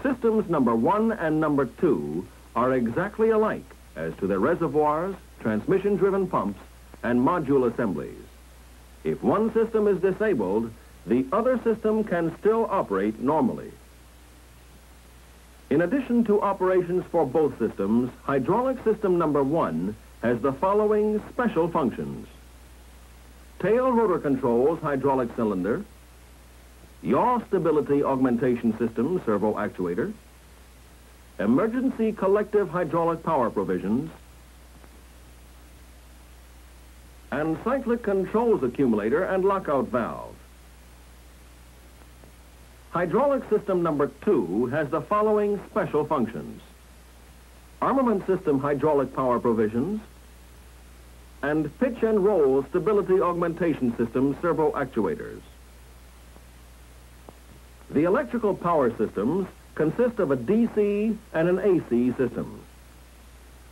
Systems number 1 and number 2 are exactly alike as to their reservoirs, transmission-driven pumps, and module assemblies. If one system is disabled, the other system can still operate normally. In addition to operations for both systems, hydraulic system number 1 has the following special functions: tail rotor controls hydraulic cylinder, yaw stability augmentation system servo actuator, emergency collective hydraulic power provisions, and cyclic controls accumulator and lockout valve. Hydraulic system number 2 has the following special functions: armament system hydraulic power provisions, and pitch and roll stability augmentation system servo actuators. The electrical power systems consist of a DC and an AC system.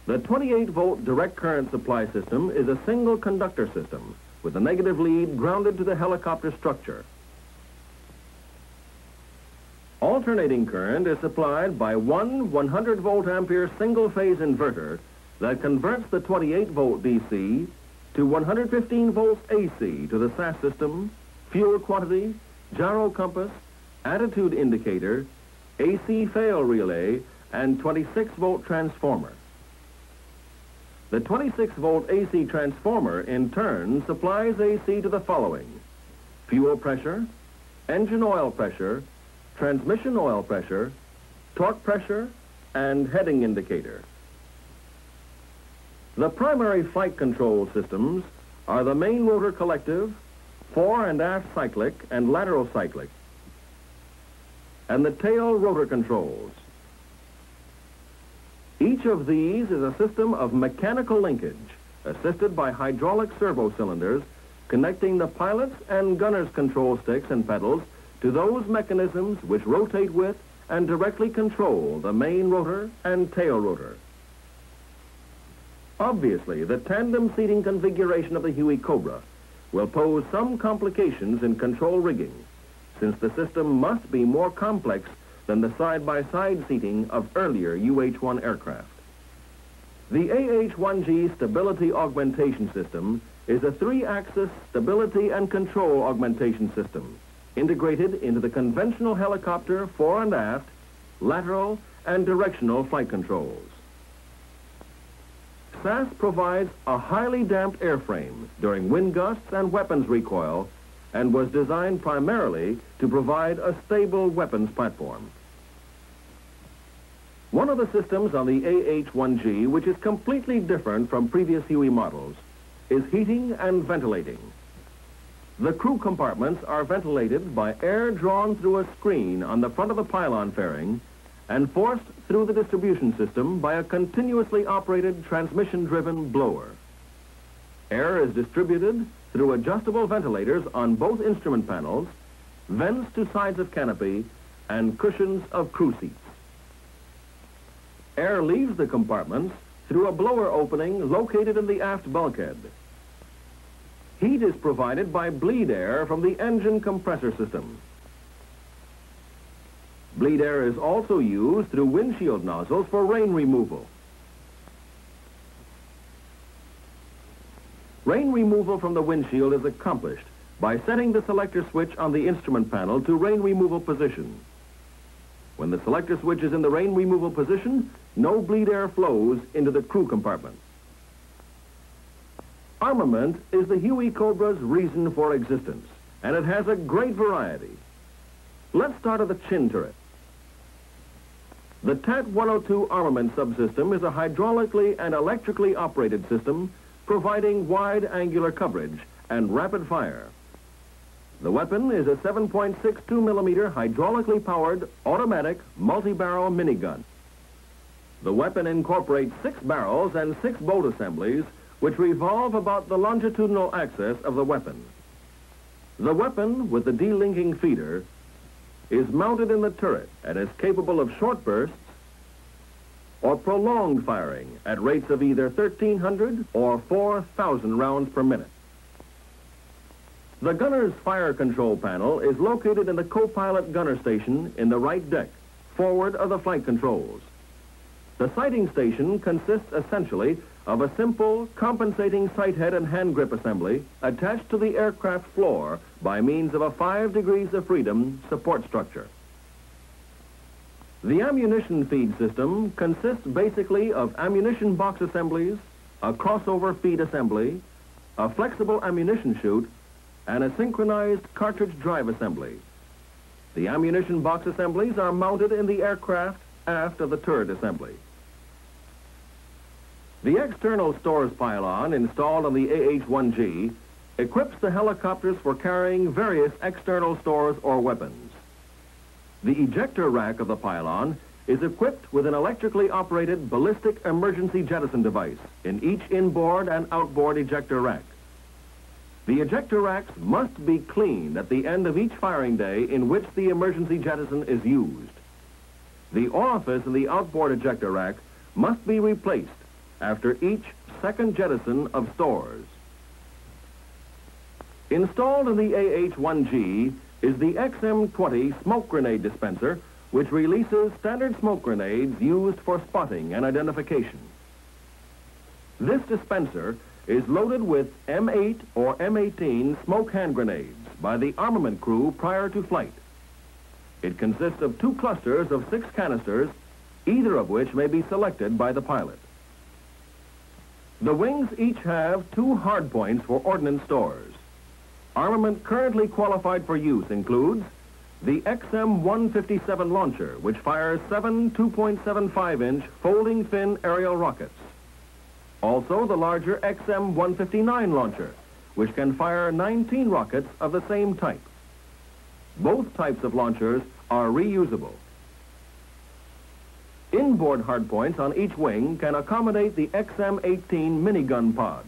The 28-volt direct current supply system is a single conductor system with a negative lead grounded to the helicopter structure. Alternating current is supplied by one 100-volt ampere single-phase inverter that converts the 28-volt DC to 115 volts AC to the SAS system, fuel quantity, gyro compass, attitude indicator, AC fail relay, and 26-volt transformer. The 26-volt AC transformer, in turn, supplies AC to the following: fuel pressure, engine oil pressure, transmission oil pressure, torque pressure, and heading indicator. The primary flight control systems are the main rotor collective, fore and aft cyclic and lateral cyclic, and the tail rotor controls. Each of these is a system of mechanical linkage, assisted by hydraulic servo cylinders, connecting the pilot's and gunner's control sticks and pedals to those mechanisms which rotate with and directly control the main rotor and tail rotor. Obviously, the tandem seating configuration of the Huey Cobra will pose some complications in control rigging, since the system must be more complex than the side-by-side seating of earlier UH-1 aircraft. The AH-1G Stability Augmentation System is a three-axis stability and control augmentation system integrated into the conventional helicopter fore and aft, lateral, and directional flight controls. SAS provides a highly damped airframe during wind gusts and weapons recoil and was designed primarily to provide a stable weapons platform. One of the systems on the AH-1G, which is completely different from previous Huey models, is heating and ventilating. The crew compartments are ventilated by air drawn through a screen on the front of the pylon fairing and forced through the distribution system by a continuously operated transmission-driven blower. Air is distributed through adjustable ventilators on both instrument panels, vents to sides of canopy, and cushions of crew seats. Air leaves the compartments through a blower opening located in the aft bulkhead. Heat is provided by bleed air from the engine compressor system. Bleed air is also used through windshield nozzles for rain removal. Rain removal from the windshield is accomplished by setting the selector switch on the instrument panel to rain removal position. When the selector switch is in the rain removal position, no bleed air flows into the crew compartment. Armament is the Huey Cobra's reason for existence, and it has a great variety. Let's start at the chin turret. The TAT-102 armament subsystem is a hydraulically and electrically operated system providing wide angular coverage and rapid fire. The weapon is a 7.62 millimeter hydraulically powered automatic multi-barrel minigun. The weapon incorporates 6 barrels and 6 bolt assemblies which revolve about the longitudinal axis of the weapon. The weapon, with the delinking feeder, is mounted in the turret and is capable of short bursts or prolonged firing at rates of either 1,300 or 4,000 rounds per minute. The gunner's fire control panel is located in the co-pilot gunner station in the right deck, forward of the flight controls. The sighting station consists essentially of a simple compensating sight head and hand grip assembly attached to the aircraft floor by means of a 5 degrees of freedom support structure. The ammunition feed system consists basically of ammunition box assemblies, a crossover feed assembly, a flexible ammunition chute, and a synchronized cartridge drive assembly. The ammunition box assemblies are mounted in the aircraft aft of the turret assembly. The external stores pylon installed on the AH-1G equips the helicopters for carrying various external stores or weapons. The ejector rack of the pylon is equipped with an electrically operated ballistic emergency jettison device in each inboard and outboard ejector rack. The ejector racks must be cleaned at the end of each firing day in which the emergency jettison is used. The orifice in the outboard ejector rack must be replaced after each second jettison of stores. Installed in the AH-1G is the XM-20 smoke grenade dispenser, which releases standard smoke grenades used for spotting and identification. This dispenser is loaded with M8 or M18 smoke hand grenades by the armament crew prior to flight. It consists of 2 clusters of 6 canisters, either of which may be selected by the pilot. The wings each have 2 hardpoints for ordnance stores. Armament currently qualified for use includes the XM-157 launcher, which fires 7 2.75-inch folding fin aerial rockets. Also, the larger XM-159 launcher, which can fire 19 rockets of the same type. Both types of launchers are reusable. Inboard hardpoints on each wing can accommodate the XM-18 minigun pod.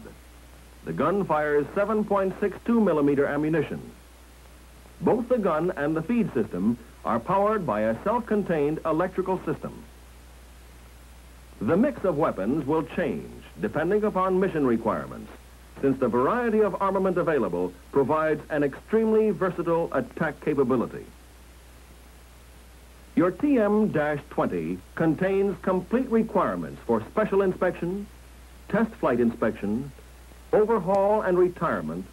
The gun fires 7.62 millimeter ammunition. Both the gun and the feed system are powered by a self-contained electrical system. The mix of weapons will change depending upon mission requirements, since the variety of armament available provides an extremely versatile attack capability. Your TM-20 contains complete requirements for special inspection, test flight inspection, overhaul and retirement,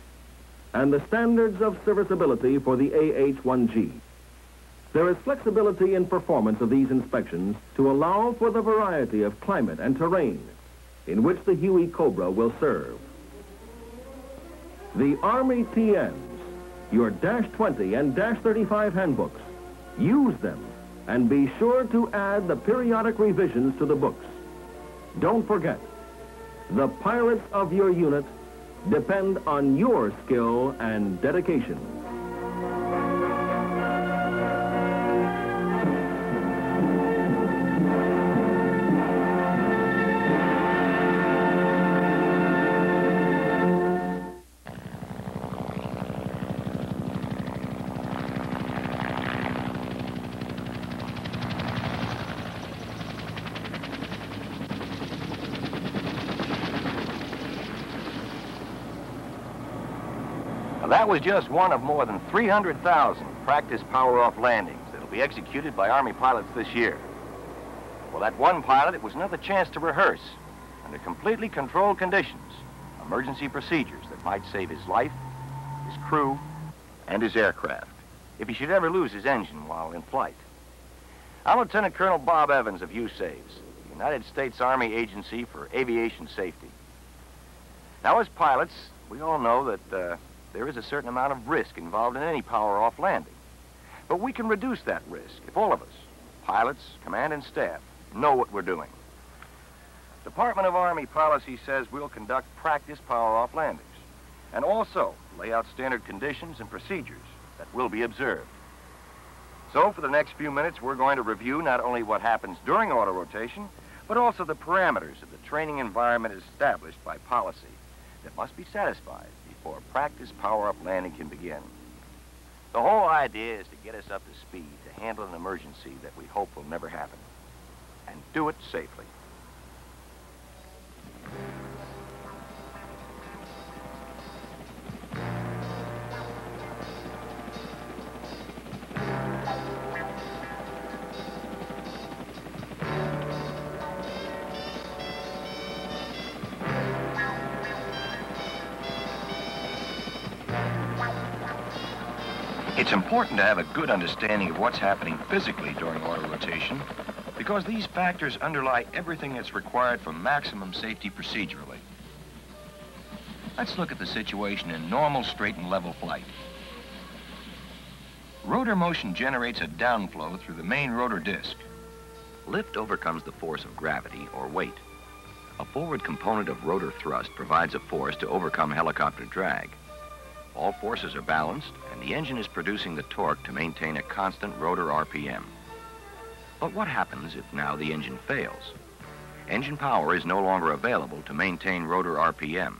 and the standards of serviceability for the AH-1G. There is flexibility in performance of these inspections to allow for the variety of climate and terrain in which the Huey Cobra will serve. The Army TMs, your -20 and -35 handbooks. Use them and be sure to add the periodic revisions to the books. Don't forget, the pilots of your unit depend on your skill and dedication. That was just one of more than 300,000 practice power-off landings that'll be executed by Army pilots this year. For that one pilot, it was another chance to rehearse, under completely controlled conditions, emergency procedures that might save his life, his crew, and his aircraft, if he should ever lose his engine while in flight. I'm Lieutenant Colonel Bob Evans of USAVES, the United States Army Agency for Aviation Safety. Now, as pilots, we all know that there is a certain amount of risk involved in any power-off landing. But we can reduce that risk if all of us, pilots, command, and staff, know what we're doing. Department of Army policy says we'll conduct practice power-off landings and also lay out standard conditions and procedures that will be observed. So for the next few minutes, we're going to review not only what happens during auto rotation, but also the parameters of the training environment established by policy that must be satisfied before practice power-up landing can begin. The whole idea is to get us up to speed to handle an emergency that we hope will never happen, and do it safely. It's important to have a good understanding of what's happening physically during auto rotation, because these factors underlie everything that's required for maximum safety procedurally. Let's look at the situation in normal straight and level flight. Rotor motion generates a downflow through the main rotor disc. Lift overcomes the force of gravity, or weight. A forward component of rotor thrust provides a force to overcome helicopter drag. All forces are balanced, and the engine is producing the torque to maintain a constant rotor RPM. But what happens if now the engine fails? Engine power is no longer available to maintain rotor RPM.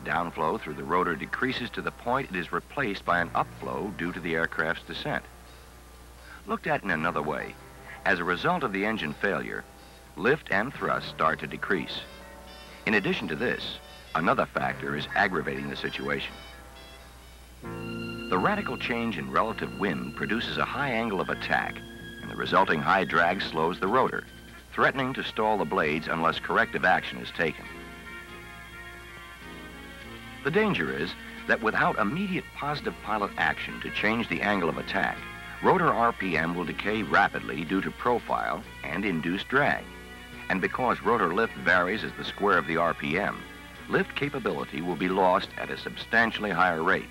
Downflow through the rotor decreases to the point it is replaced by an upflow due to the aircraft's descent. Looked at in another way, as a result of the engine failure, lift and thrust start to decrease. In addition to this, another factor is aggravating the situation. The radical change in relative wind produces a high angle of attack, and the resulting high drag slows the rotor, threatening to stall the blades unless corrective action is taken. The danger is that without immediate positive pilot action to change the angle of attack, rotor RPM will decay rapidly due to profile and induced drag. And because rotor lift varies as the square of the RPM, lift capability will be lost at a substantially higher rate.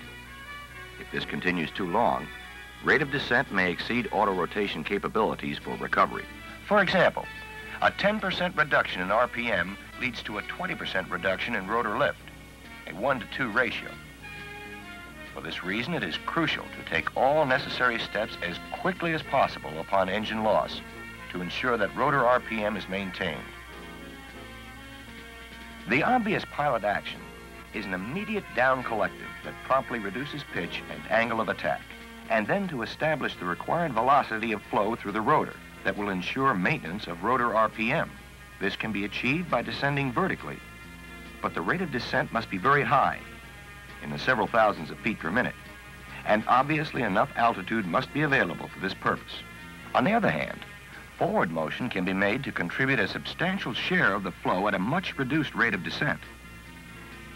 If this continues too long, rate of descent may exceed auto rotation capabilities for recovery. For example, A 10% reduction in RPM leads to a 20% reduction in rotor lift, a 1-to-2 ratio. For this reason, it is crucial to take all necessary steps as quickly as possible upon engine loss to ensure that rotor RPM is maintained. The obvious pilot action is an immediate down collective that promptly reduces pitch and angle of attack, and then to establish the required velocity of flow through the rotor that will ensure maintenance of rotor RPM. This can be achieved by descending vertically, but the rate of descent must be very high, in the several thousands of feet per minute, and obviously enough altitude must be available for this purpose. On the other hand, forward motion can be made to contribute a substantial share of the flow at a much reduced rate of descent.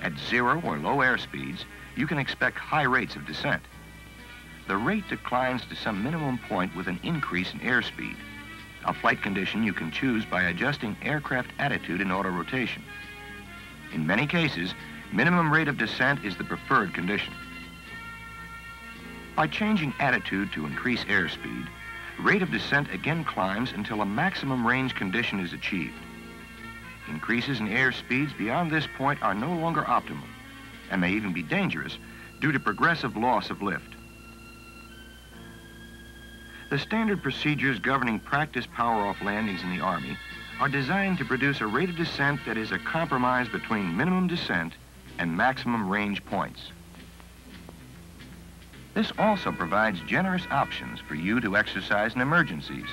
At zero or low air speeds, you can expect high rates of descent. The rate declines to some minimum point with an increase in airspeed, a flight condition you can choose by adjusting aircraft attitude and auto rotation. In many cases, minimum rate of descent is the preferred condition. By changing attitude to increase airspeed, rate of descent again climbs until a maximum range condition is achieved. Increases in air speeds beyond this point are no longer optimum and may even be dangerous due to progressive loss of lift. The standard procedures governing practice power-off landings in the Army are designed to produce a rate of descent that is a compromise between minimum descent and maximum range points. This also provides generous options for you to exercise in emergencies,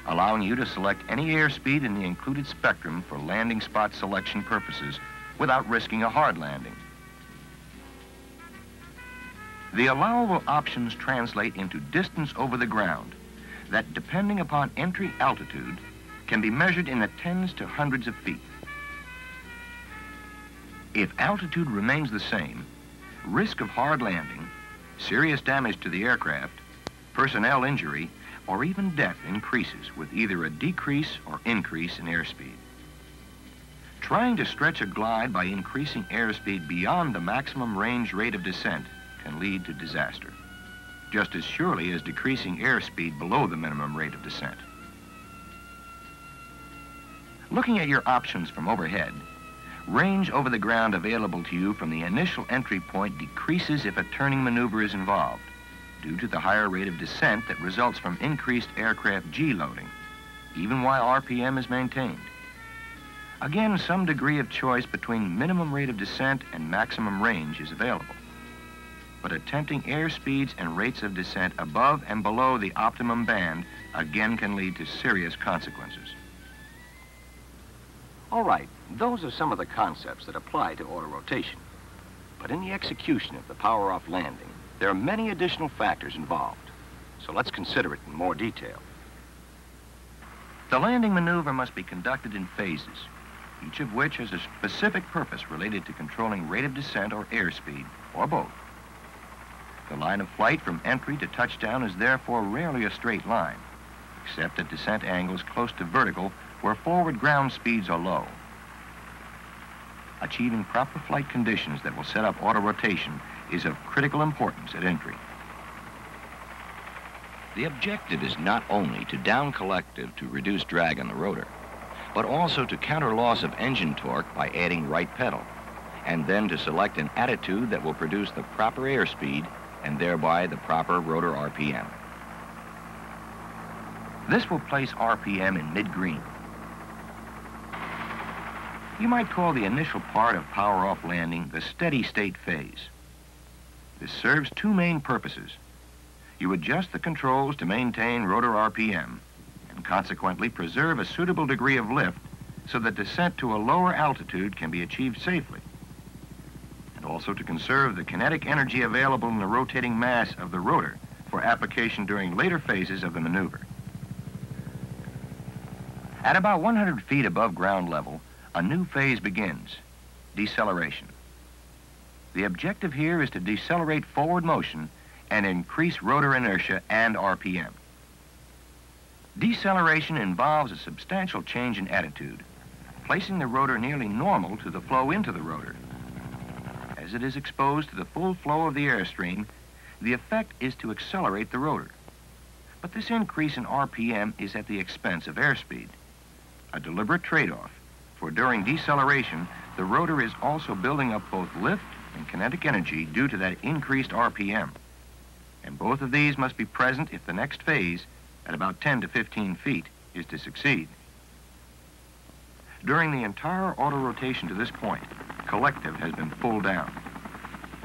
allowing you to select any airspeed in the included spectrum for landing spot selection purposes without risking a hard landing. The allowable options translate into distance over the ground that, depending upon entry altitude, can be measured in the tens to hundreds of feet. If altitude remains the same, risk of hard landing, serious damage to the aircraft, personnel injury, or even death increases with either a decrease or increase in airspeed. Trying to stretch a glide by increasing airspeed beyond the maximum range rate of descent can lead to disaster, just as surely as decreasing airspeed below the minimum rate of descent. Looking at your options from overhead, range over the ground available to you from the initial entry point decreases if a turning maneuver is involved, due to the higher rate of descent that results from increased aircraft G-loading, even while RPM is maintained. Again, some degree of choice between minimum rate of descent and maximum range is available, but attempting air speeds and rates of descent above and below the optimum band again can lead to serious consequences. All right, those are some of the concepts that apply to auto rotation. But in the execution of the power-off landing, there are many additional factors involved. So let's consider it in more detail. The landing maneuver must be conducted in phases, each of which has a specific purpose related to controlling rate of descent or airspeed, or both. The line of flight from entry to touchdown is therefore rarely a straight line, except at descent angles close to vertical where forward ground speeds are low. Achieving proper flight conditions that will set up auto rotation is of critical importance at entry. The objective is not only to down collective to reduce drag on the rotor, but also to counter loss of engine torque by adding right pedal, and then to select an attitude that will produce the proper airspeed and thereby the proper rotor RPM. This will place RPM in mid-green. You might call the initial part of power-off landing the steady state phase. This serves two main purposes. You adjust the controls to maintain rotor RPM and consequently preserve a suitable degree of lift so that descent to a lower altitude can be achieved safely, and also to conserve the kinetic energy available in the rotating mass of the rotor for application during later phases of the maneuver. At about 100 feet above ground level, a new phase begins, deceleration. The objective here is to decelerate forward motion and increase rotor inertia and RPM. Deceleration involves a substantial change in attitude, placing the rotor nearly normal to the flow into the rotor. As it is exposed to the full flow of the airstream, the effect is to accelerate the rotor. But this increase in RPM is at the expense of airspeed. a deliberate trade-off, for during deceleration, the rotor is also building up both lift and kinetic energy due to that increased RPM. And both of these must be present if the next phase, at about 10 to 15 feet, is to succeed. During the entire autorotation to this point, collective has been pulled down.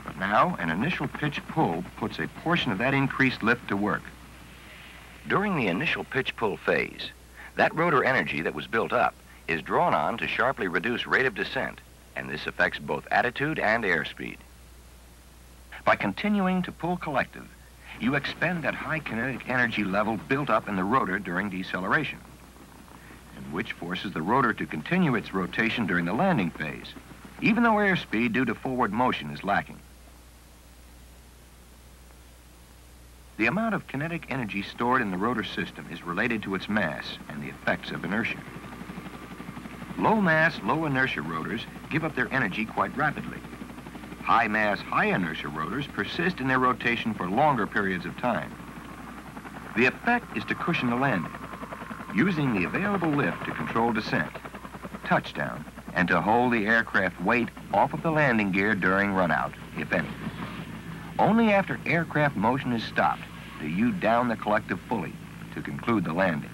But now, an initial pitch pull puts a portion of that increased lift to work. During the initial pitch pull phase, that rotor energy that was built up is drawn on to sharply reduce rate of descent, and this affects both attitude and airspeed. By continuing to pull collective, you expend that high kinetic energy level built up in the rotor during deceleration, and which forces the rotor to continue its rotation during the landing phase, even though airspeed due to forward motion is lacking. The amount of kinetic energy stored in the rotor system is related to its mass and the effects of inertia. Low mass, low inertia rotors give up their energy quite rapidly. High mass, high inertia rotors persist in their rotation for longer periods of time. The effect is to cushion the landing, using the available lift to control descent, touchdown, and to hold the aircraft weight off of the landing gear during runout, if any. Only after aircraft motion is stopped do you down the collective fully to conclude the landing.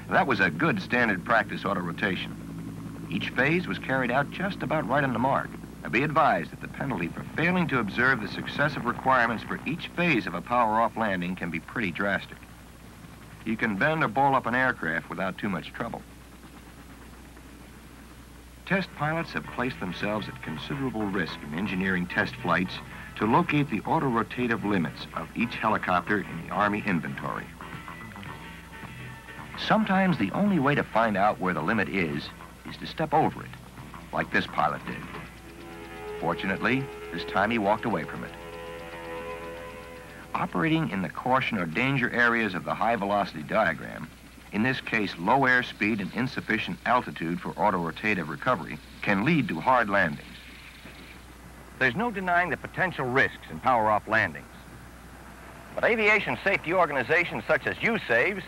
That was a good standard practice autorotation. Each phase was carried out just about right on the mark. Now be advised that the penalty for failing to observe the successive requirements for each phase of a power-off landing can be pretty drastic. You can bend or ball up an aircraft without too much trouble. Test pilots have placed themselves at considerable risk in engineering test flights to locate the autorotative limits of each helicopter in the Army inventory. Sometimes the only way to find out where the limit is to step over it, like this pilot did. Fortunately, this time he walked away from it. Operating in the caution or danger areas of the high-velocity diagram, in this case low airspeed and insufficient altitude for autorotative recovery, can lead to hard landings. There's no denying the potential risks in power-off landings. But aviation safety organizations such as USAVES,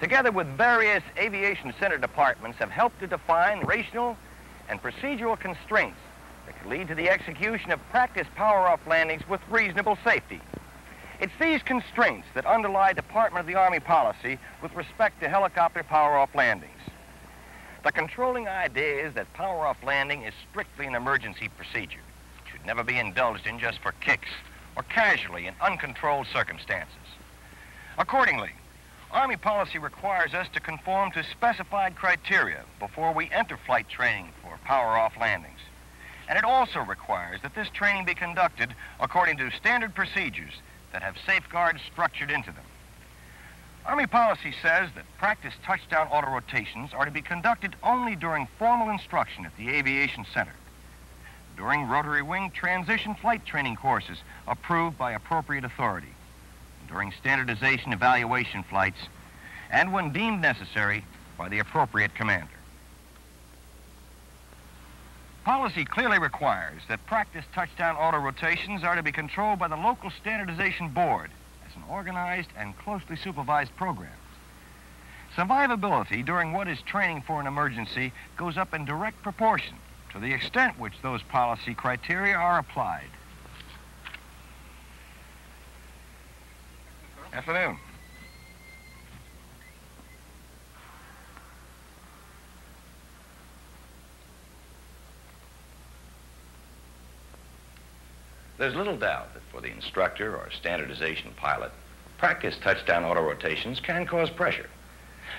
together with various aviation center departments, have helped to define rational and procedural constraints that can lead to the execution of practice power-off landings with reasonable safety. It's these constraints that underlie Department of the Army policy with respect to helicopter power-off landings. The controlling idea is that power-off landing is strictly an emergency procedure. It should never be indulged in just for kicks or casually in uncontrolled circumstances. Accordingly, Army policy requires us to conform to specified criteria before we enter flight training for power-off landings. And it also requires that this training be conducted according to standard procedures that have safeguards structured into them. Army policy says that practice touchdown autorotations are to be conducted only during formal instruction at the Aviation Center, during rotary wing transition flight training courses approved by appropriate authority, during standardization evaluation flights, and when deemed necessary by the appropriate commander. Policy clearly requires that practice touchdown autorotations are to be controlled by the local standardization board as an organized and closely supervised program. Survivability during what is training for an emergency goes up in direct proportion to the extent which those policy criteria are applied. Afternoon. There's little doubt that for the instructor or standardization pilot, practice touchdown autorotations can cause pressure.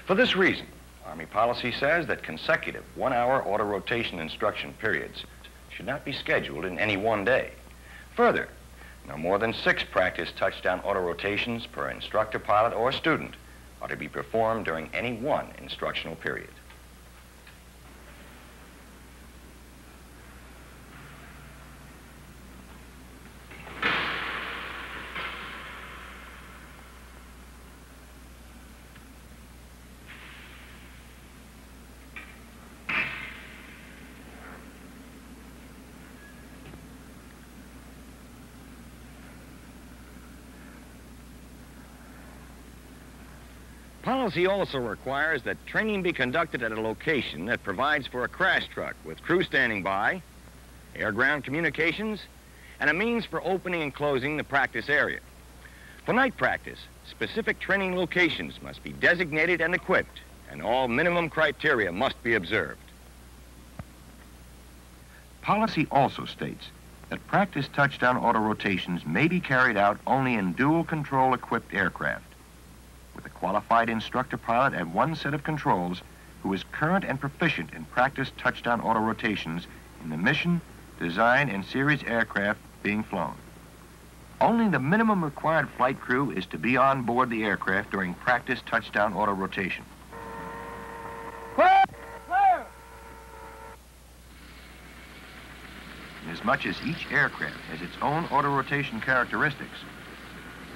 For this reason, Army policy says that consecutive one-hour autorotation instruction periods should not be scheduled in any one day. Further, no more than 6 practice touchdown autorotations per instructor, pilot, or student are to be performed during any one instructional period. Policy also requires that training be conducted at a location that provides for a crash truck with crew standing by, air-ground communications, and a means for opening and closing the practice area. For night practice, specific training locations must be designated and equipped, and all minimum criteria must be observed. Policy also states that practice touchdown auto rotations may be carried out only in dual control equipped aircraft, with a qualified instructor pilot at one set of controls who is current and proficient in practice touchdown auto rotations in the mission, design, and series aircraft being flown. Only the minimum required flight crew is to be on board the aircraft during practice touchdown auto rotation. Clear! Clear! Inasmuch as each aircraft has its own auto rotation characteristics,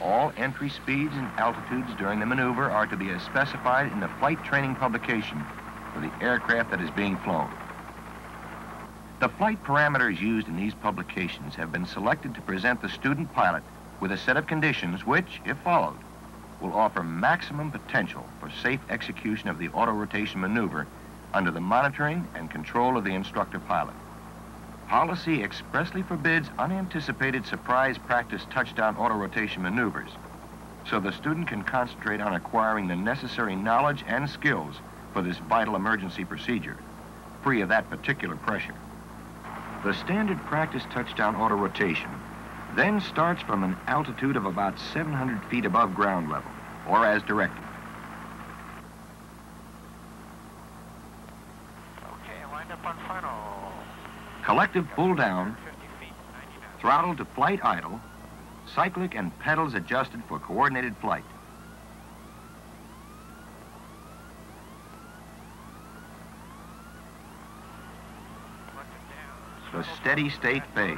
all entry speeds and altitudes during the maneuver are to be as specified in the flight training publication for the aircraft that is being flown. The flight parameters used in these publications have been selected to present the student pilot with a set of conditions which, if followed, will offer maximum potential for safe execution of the auto rotation maneuver under the monitoring and control of the instructor pilot. Policy expressly forbids unanticipated surprise practice touchdown auto rotation maneuvers, so the student can concentrate on acquiring the necessary knowledge and skills for this vital emergency procedure, free of that particular pressure. The standard practice touchdown auto rotation then starts from an altitude of about 700 feet above ground level, or as directed. Okay, wind up on final. Collective pull down, throttle to flight idle, cyclic and pedals adjusted for coordinated flight. The steady state phase.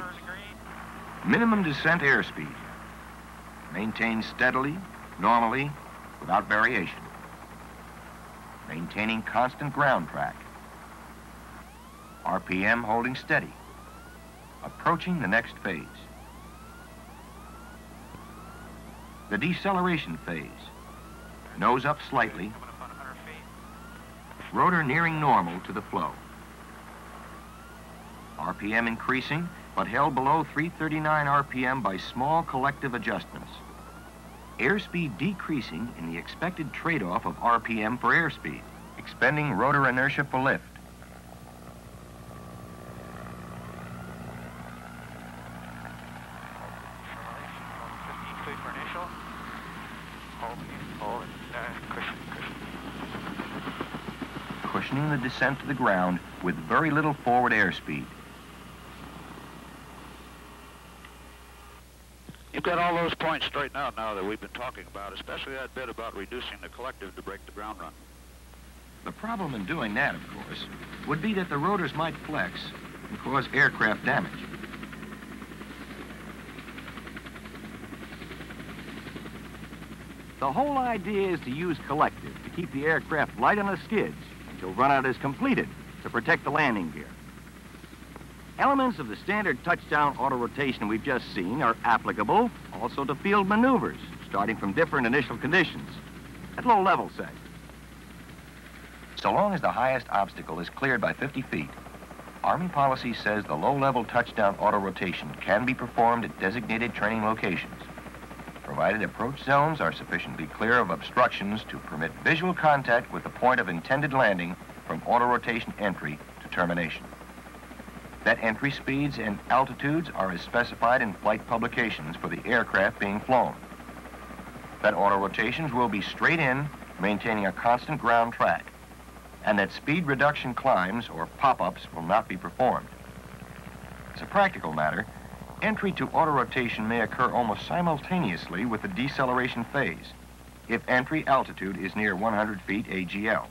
Minimum descent airspeed. Maintain steadily, normally, without variation. Maintaining constant ground track. RPM holding steady. Approaching the next phase. The deceleration phase. Nose up slightly. Rotor nearing normal to the flow. RPM increasing, but held below 339 RPM by small collective adjustments. Airspeed decreasing in the expected trade-off of RPM for airspeed, expending rotor inertia for lift. Cushioning the descent to the ground with very little forward airspeed. You've got all those points straightened out now that we've been talking about, especially that bit about reducing the collective to break the ground run. The problem in doing that, of course, would be that the rotors might flex and cause aircraft damage. The whole idea is to use collective to keep the aircraft light on the skids until run-out is completed to protect the landing gear. Elements of the standard touchdown auto rotation we've just seen are applicable also to field maneuvers, starting from different initial conditions, at low level, say. So long as the highest obstacle is cleared by 50 feet, Army policy says the low-level touchdown auto rotation can be performed at designated training locations, provided approach zones are sufficiently clear of obstructions to permit visual contact with the point of intended landing from auto rotation entry to termination. That entry speeds and altitudes are as specified in flight publications for the aircraft being flown. That auto rotations will be straight in, maintaining a constant ground track, and that speed reduction climbs or pop-ups will not be performed. As a practical matter, entry to auto rotation may occur almost simultaneously with the deceleration phase, if entry altitude is near 100 feet AGL.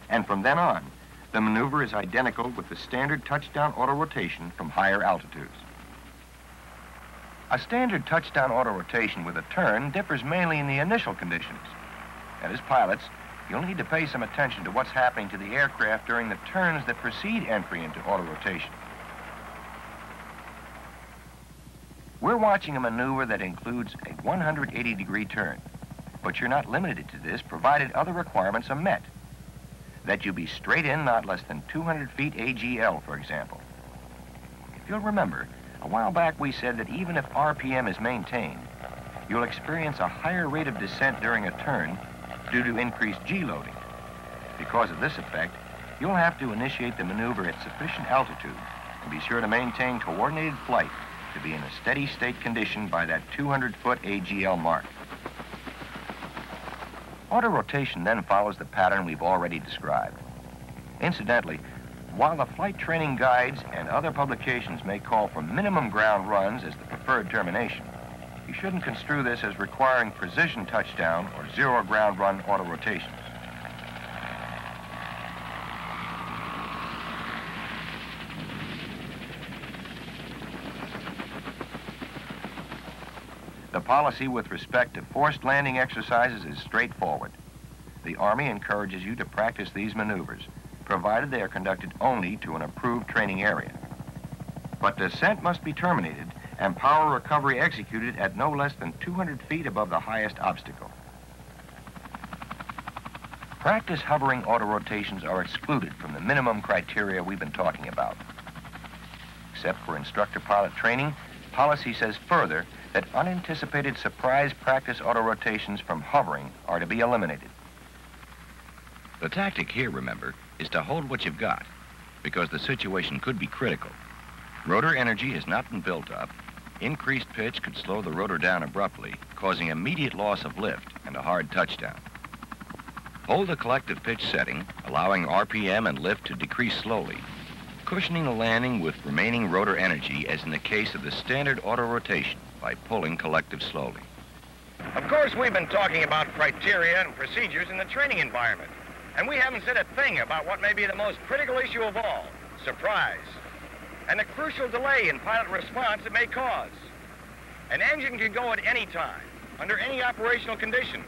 And from then on, the maneuver is identical with the standard touchdown auto rotation from higher altitudes. A standard touchdown auto rotation with a turn differs mainly in the initial conditions. And as pilots, you'll need to pay some attention to what's happening to the aircraft during the turns that precede entry into auto rotation. We're watching a maneuver that includes a 180-degree turn. But you're not limited to this, provided other requirements are met. That you be straight in not less than 200 feet AGL, for example. If you'll remember, a while back we said that even if RPM is maintained, you'll experience a higher rate of descent during a turn due to increased G loading. Because of this effect, you'll have to initiate the maneuver at sufficient altitude and be sure to maintain coordinated flight to be in a steady state condition by that 200-foot AGL mark. Auto-rotation then follows the pattern we've already described. Incidentally, while the flight training guides and other publications may call for minimum ground runs as the preferred termination, you shouldn't construe this as requiring precision touchdown or zero ground run auto-rotations. The policy with respect to forced landing exercises is straightforward. The Army encourages you to practice these maneuvers, provided they are conducted only to an approved training area. But descent must be terminated and power recovery executed at no less than 200 feet above the highest obstacle. Practice hovering auto-rotations are excluded from the minimum criteria we've been talking about. Except for instructor pilot training, policy says further that unanticipated surprise practice auto-rotations from hovering are to be eliminated. The tactic here, remember, is to hold what you've got, because the situation could be critical. Rotor energy has not been built up. Increased pitch could slow the rotor down abruptly, causing immediate loss of lift and a hard touchdown. Hold the collective pitch setting, allowing RPM and lift to decrease slowly, cushioning the landing with remaining rotor energy as in the case of the standard auto-rotation by pulling collective slowly. Of course, we've been talking about criteria and procedures in the training environment, and we haven't said a thing about what may be the most critical issue of all, surprise, and the crucial delay in pilot response it may cause. An engine can go at any time, under any operational condition,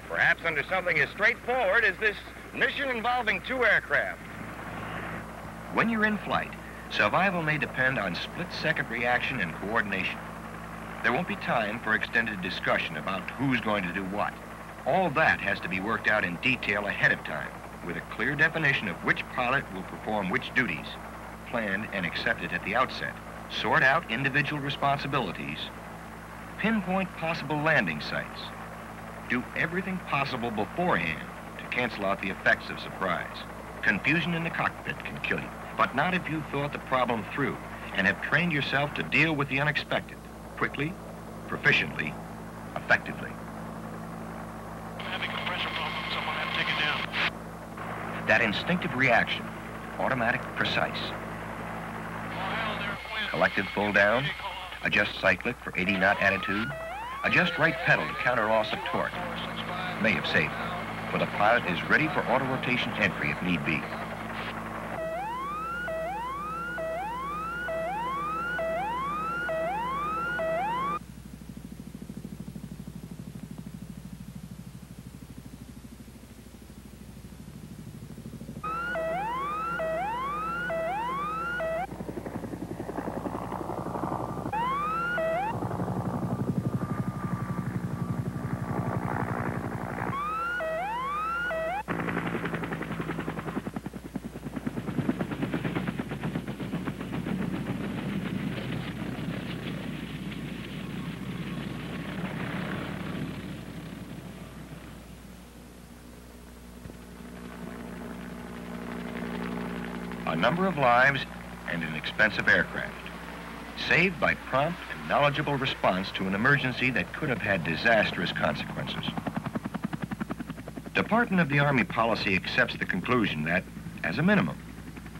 perhaps under something as straightforward as this mission involving 2 aircraft. When you're in flight, survival may depend on split-second reaction and coordination. There won't be time for extended discussion about who's going to do what. All that has to be worked out in detail ahead of time, with a clear definition of which pilot will perform which duties, planned and accepted at the outset, sort out individual responsibilities, pinpoint possible landing sites, do everything possible beforehand to cancel out the effects of surprise. Confusion in the cockpit can kill you, but not if you've thought the problem through and have trained yourself to deal with the unexpected, quickly, proficiently, effectively. I'm having a pressure problem. Someone have to take it down. That instinctive reaction, automatic, precise. Collective pull down, adjust cyclic for 80-knot attitude, adjust right pedal to counter loss of torque. May have saved them, for the pilot is ready for auto-rotation entry if need be. A number of lives and an expensive aircraft, saved by prompt and knowledgeable response to an emergency that could have had disastrous consequences. Department of the Army policy accepts the conclusion that, as a minimum,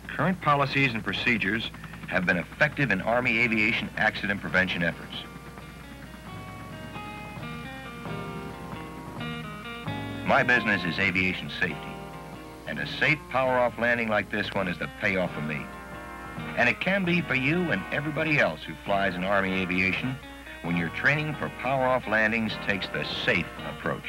current policies and procedures have been effective in Army aviation accident prevention efforts. My business is aviation safety. And a safe power-off landing like this one is the payoff for me. And it can be for you and everybody else who flies in Army aviation when your training for power-off landings takes the safe approach.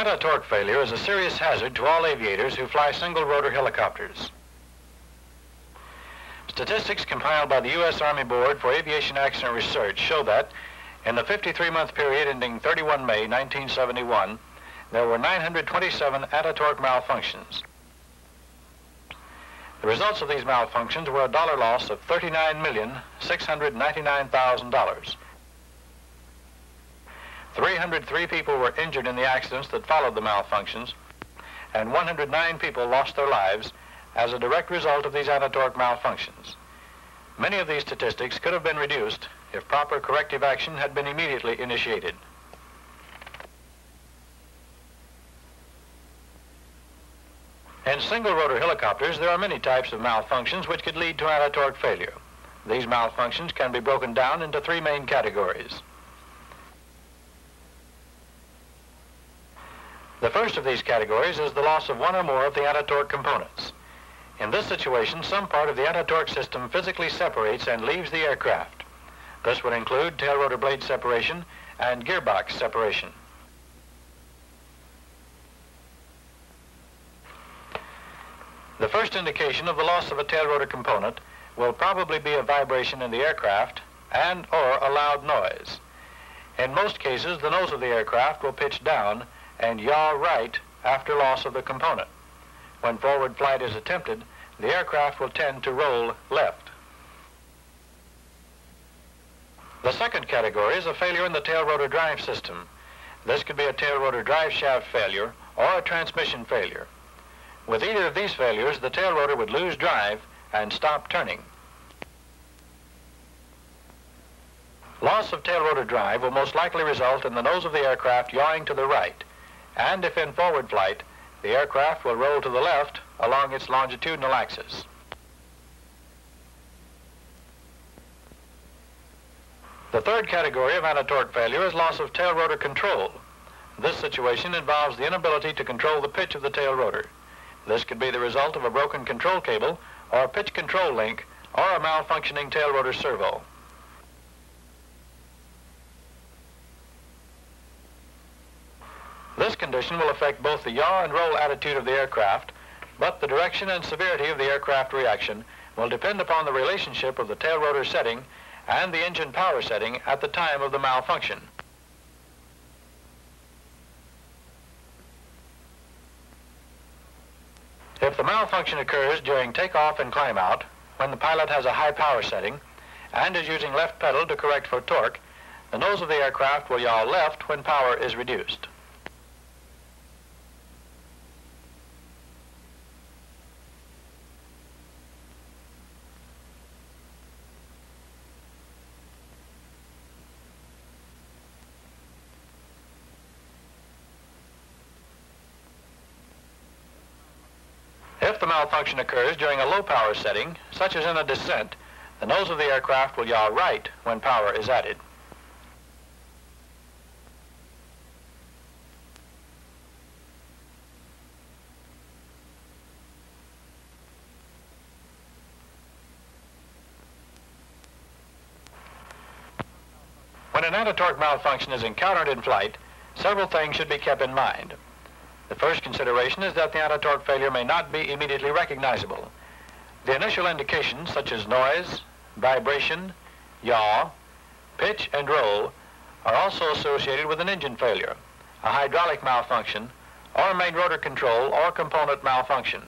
Anti-torque failure is a serious hazard to all aviators who fly single-rotor helicopters. Statistics compiled by the U.S. Army Board for Aviation Accident Research show that in the 53-month period ending 31 May 1971, there were 927 anti-torque malfunctions. The results of these malfunctions were a dollar loss of $39,699,000. 303 people were injured in the accidents that followed the malfunctions, and 109 people lost their lives as a direct result of these anti-torque malfunctions. Many of these statistics could have been reduced if proper corrective action had been immediately initiated. In single-rotor helicopters, there are many types of malfunctions which could lead to anti-torque failure. These malfunctions can be broken down into three main categories. The first of these categories is the loss of one or more of the anti-torque components. In this situation, some part of the anti-torque system physically separates and leaves the aircraft. This would include tail rotor blade separation and gearbox separation. The first indication of the loss of a tail rotor component will probably be a vibration in the aircraft and/or a loud noise. In most cases, the nose of the aircraft will pitch down and yaw right after loss of the component. When forward flight is attempted, the aircraft will tend to roll left. The second category is a failure in the tail rotor drive system. This could be a tail rotor drive shaft failure or a transmission failure. With either of these failures, the tail rotor would lose drive and stop turning. Loss of tail rotor drive will most likely result in the nose of the aircraft yawing to the right, and if in forward flight, the aircraft will roll to the left along its longitudinal axis. The third category of anti-torque failure is loss of tail rotor control. This situation involves the inability to control the pitch of the tail rotor. This could be the result of a broken control cable or a pitch control link or a malfunctioning tail rotor servo. This condition will affect both the yaw and roll attitude of the aircraft, but the direction and severity of the aircraft reaction will depend upon the relationship of the tail rotor setting and the engine power setting at the time of the malfunction. If the malfunction occurs during takeoff and climb out, when the pilot has a high power setting and is using left pedal to correct for torque, the nose of the aircraft will yaw left when power is reduced. If the malfunction occurs during a low power setting, such as in a descent, the nose of the aircraft will yaw right when power is added. When an anti-torque malfunction is encountered in flight, several things should be kept in mind. The first consideration is that the anti-torque failure may not be immediately recognizable. The initial indications, such as noise, vibration, yaw, pitch, and roll, are also associated with an engine failure, a hydraulic malfunction, or main rotor control or component malfunction.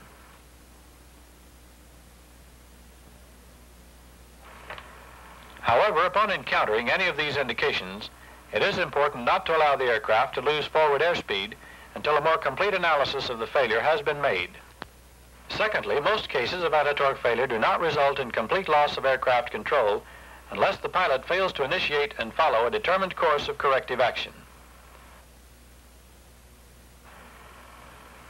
However, upon encountering any of these indications, it is important not to allow the aircraft to lose forward airspeed until a more complete analysis of the failure has been made. Secondly, most cases of anti-torque failure do not result in complete loss of aircraft control unless the pilot fails to initiate and follow a determined course of corrective action.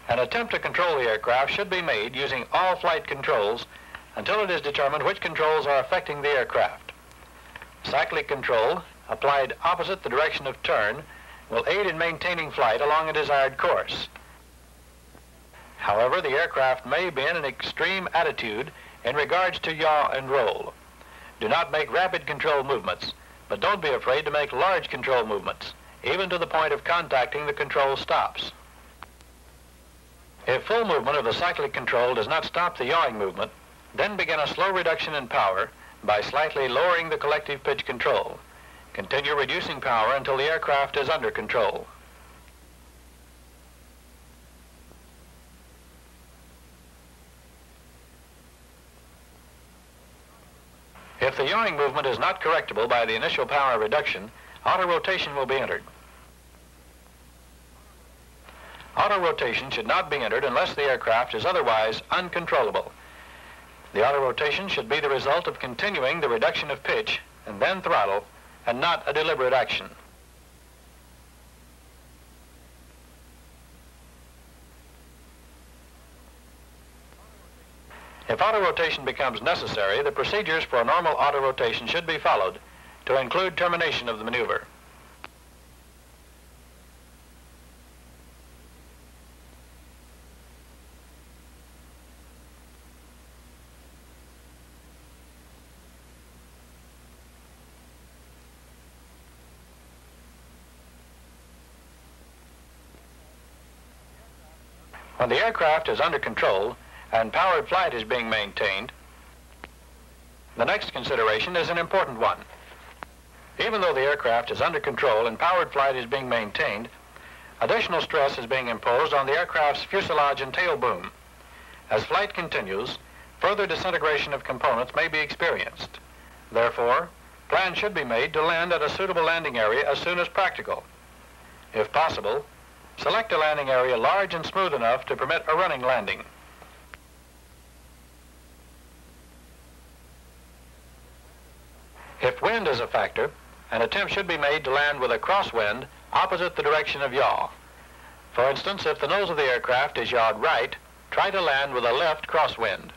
An attempt to control the aircraft should be made using all flight controls until it is determined which controls are affecting the aircraft. Cyclic control, applied opposite the direction of turn, will aid in maintaining flight along a desired course. However, the aircraft may be in an extreme attitude in regards to yaw and roll. Do not make rapid control movements, but don't be afraid to make large control movements, even to the point of contacting the control stops. If full movement of the cyclic control does not stop the yawing movement, then begin a slow reduction in power by slightly lowering the collective pitch control. Continue reducing power until the aircraft is under control. If the yawing movement is not correctable by the initial power reduction, auto rotation will be entered. Auto rotation should not be entered unless the aircraft is otherwise uncontrollable. The auto rotation should be the result of continuing the reduction of pitch and then throttle, and not a deliberate action. If auto rotation becomes necessary, the procedures for a normal auto rotation should be followed to include termination of the maneuver. When the aircraft is under control and powered flight is being maintained, the next consideration is an important one. Even though the aircraft is under control and powered flight is being maintained, additional stress is being imposed on the aircraft's fuselage and tail boom. As flight continues, further disintegration of components may be experienced. Therefore, plans should be made to land at a suitable landing area as soon as practical. If possible, select a landing area large and smooth enough to permit a running landing. If wind is a factor, an attempt should be made to land with a crosswind opposite the direction of yaw. For instance, if the nose of the aircraft is yawed right, try to land with a left crosswind.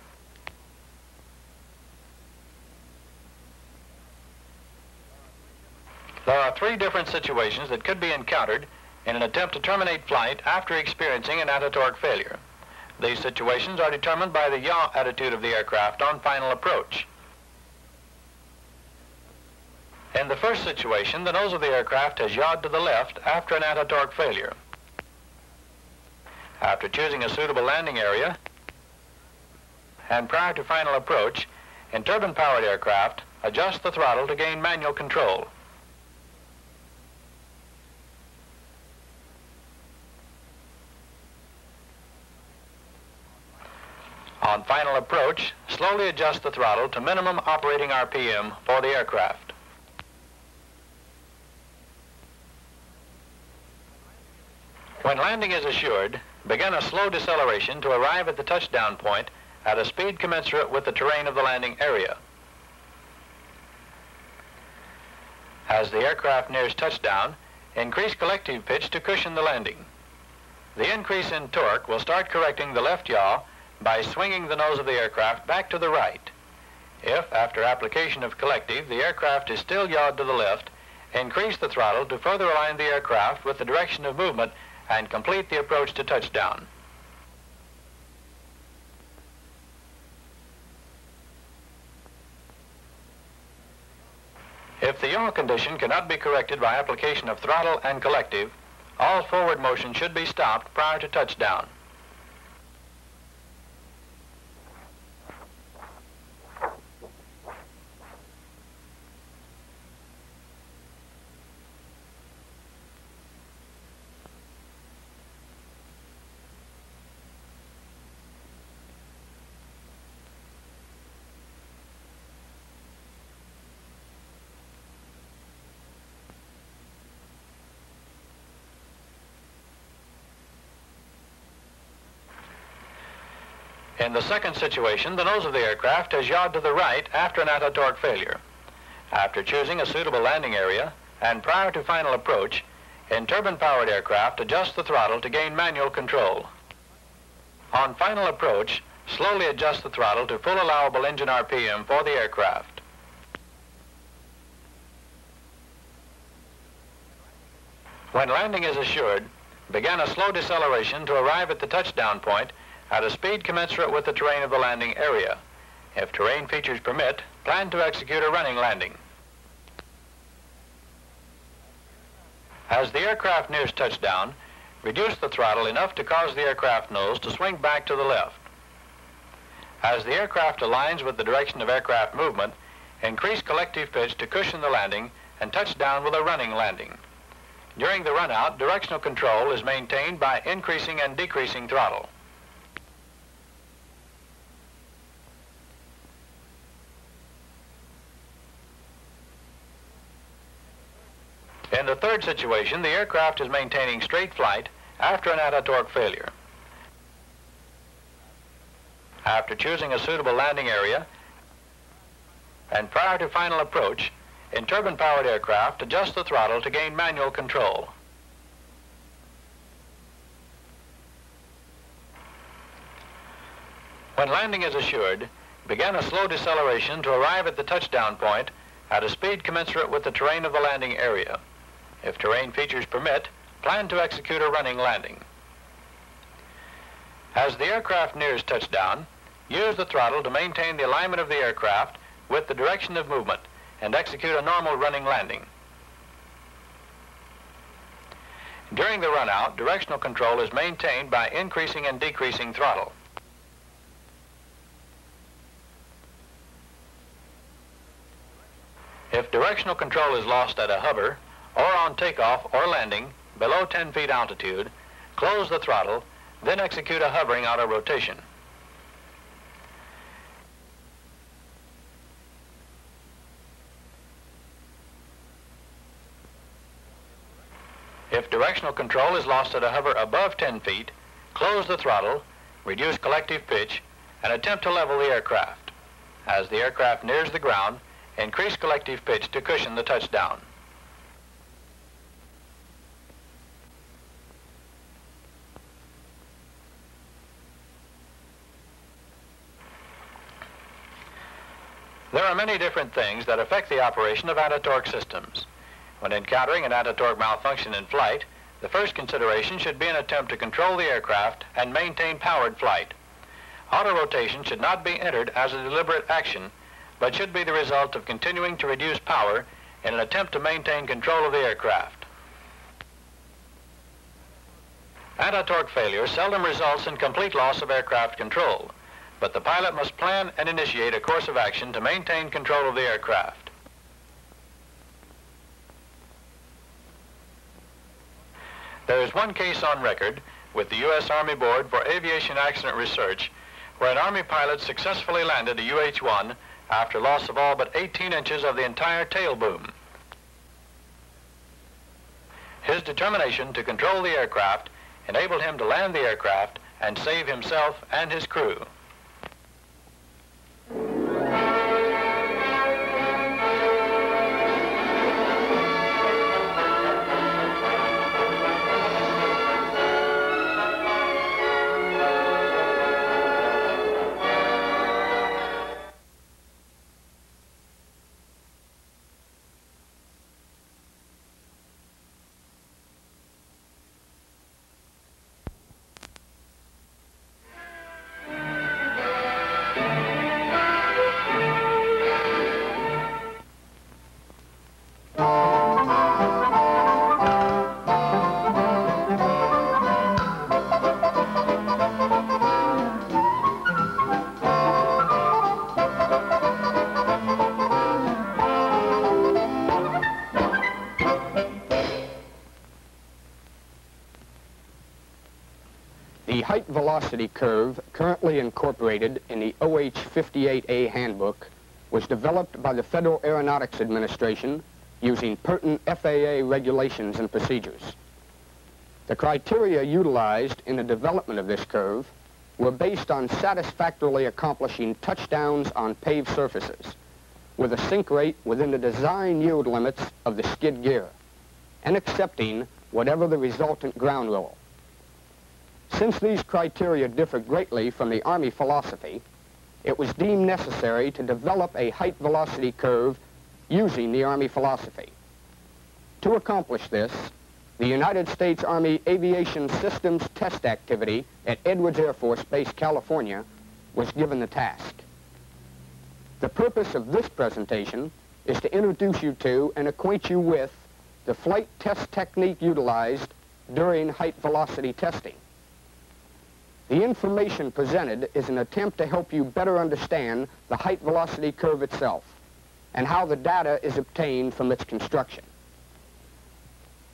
There are three different situations that could be encountered in an attempt to terminate flight after experiencing an anti-torque failure. These situations are determined by the yaw attitude of the aircraft on final approach. In the first situation, the nose of the aircraft has yawed to the left after an anti-torque failure. After choosing a suitable landing area and prior to final approach, in turbine-powered aircraft, adjust the throttle to gain manual control. On final approach, slowly adjust the throttle to minimum operating RPM for the aircraft. When landing is assured, begin a slow deceleration to arrive at the touchdown point at a speed commensurate with the terrain of the landing area. As the aircraft nears touchdown, increase collective pitch to cushion the landing. The increase in torque will start correcting the left yaw by swinging the nose of the aircraft back to the right. If, after application of collective, the aircraft is still yawed to the left, increase the throttle to further align the aircraft with the direction of movement and complete the approach to touchdown. If the yaw condition cannot be corrected by application of throttle and collective, all forward motion should be stopped prior to touchdown. In the second situation, the nose of the aircraft has yawed to the right after an anti-torque failure. After choosing a suitable landing area and prior to final approach, in turbine-powered aircraft, adjust the throttle to gain manual control. On final approach, slowly adjust the throttle to full allowable engine RPM for the aircraft. When landing is assured, begin a slow deceleration to arrive at the touchdown point at a speed commensurate with the terrain of the landing area. If terrain features permit, plan to execute a running landing. As the aircraft nears touchdown, reduce the throttle enough to cause the aircraft nose to swing back to the left. As the aircraft aligns with the direction of aircraft movement, increase collective pitch to cushion the landing and touch down with a running landing. During the run-out, directional control is maintained by increasing and decreasing throttle. In the third situation, the aircraft is maintaining straight flight after an anti-torque failure. After choosing a suitable landing area and prior to final approach, in turbine-powered aircraft, adjust the throttle to gain manual control. When landing is assured, begin a slow deceleration to arrive at the touchdown point at a speed commensurate with the terrain of the landing area. If terrain features permit, plan to execute a running landing. As the aircraft nears touchdown, use the throttle to maintain the alignment of the aircraft with the direction of movement and execute a normal running landing. During the run-out, directional control is maintained by increasing and decreasing throttle. If directional control is lost at a hover or on takeoff or landing below 10 feet altitude, close the throttle, then execute a hovering auto rotation. If directional control is lost at a hover above 10 feet, close the throttle, reduce collective pitch, and attempt to level the aircraft. As the aircraft nears the ground, increase collective pitch to cushion the touchdown. There are many different things that affect the operation of anti-torque systems. When encountering an anti-torque malfunction in flight, the first consideration should be an attempt to control the aircraft and maintain powered flight. Auto rotation should not be entered as a deliberate action, but should be the result of continuing to reduce power in an attempt to maintain control of the aircraft. Anti-torque failure seldom results in complete loss of aircraft control, but the pilot must plan and initiate a course of action to maintain control of the aircraft. There is one case on record with the U.S. Army Board for Aviation Accident Research where an Army pilot successfully landed a UH-1 after loss of all but 18 inches of the entire tail boom. His determination to control the aircraft enabled him to land the aircraft and save himself and his crew. The height velocity curve currently incorporated in the OH-58A handbook was developed by the Federal Aeronautics Administration using pertinent FAA regulations and procedures. The criteria utilized in the development of this curve were based on satisfactorily accomplishing touchdowns on paved surfaces with a sink rate within the design yield limits of the skid gear and accepting whatever the resultant ground roll. Since these criteria differ greatly from the Army philosophy, it was deemed necessary to develop a height velocity curve using the Army philosophy. To accomplish this, the United States Army Aviation Systems Test Activity at Edwards Air Force Base, California, was given the task. The purpose of this presentation is to introduce you to and acquaint you with the flight test technique utilized during height velocity testing. The information presented is an attempt to help you better understand the height velocity curve itself and how the data is obtained from its construction.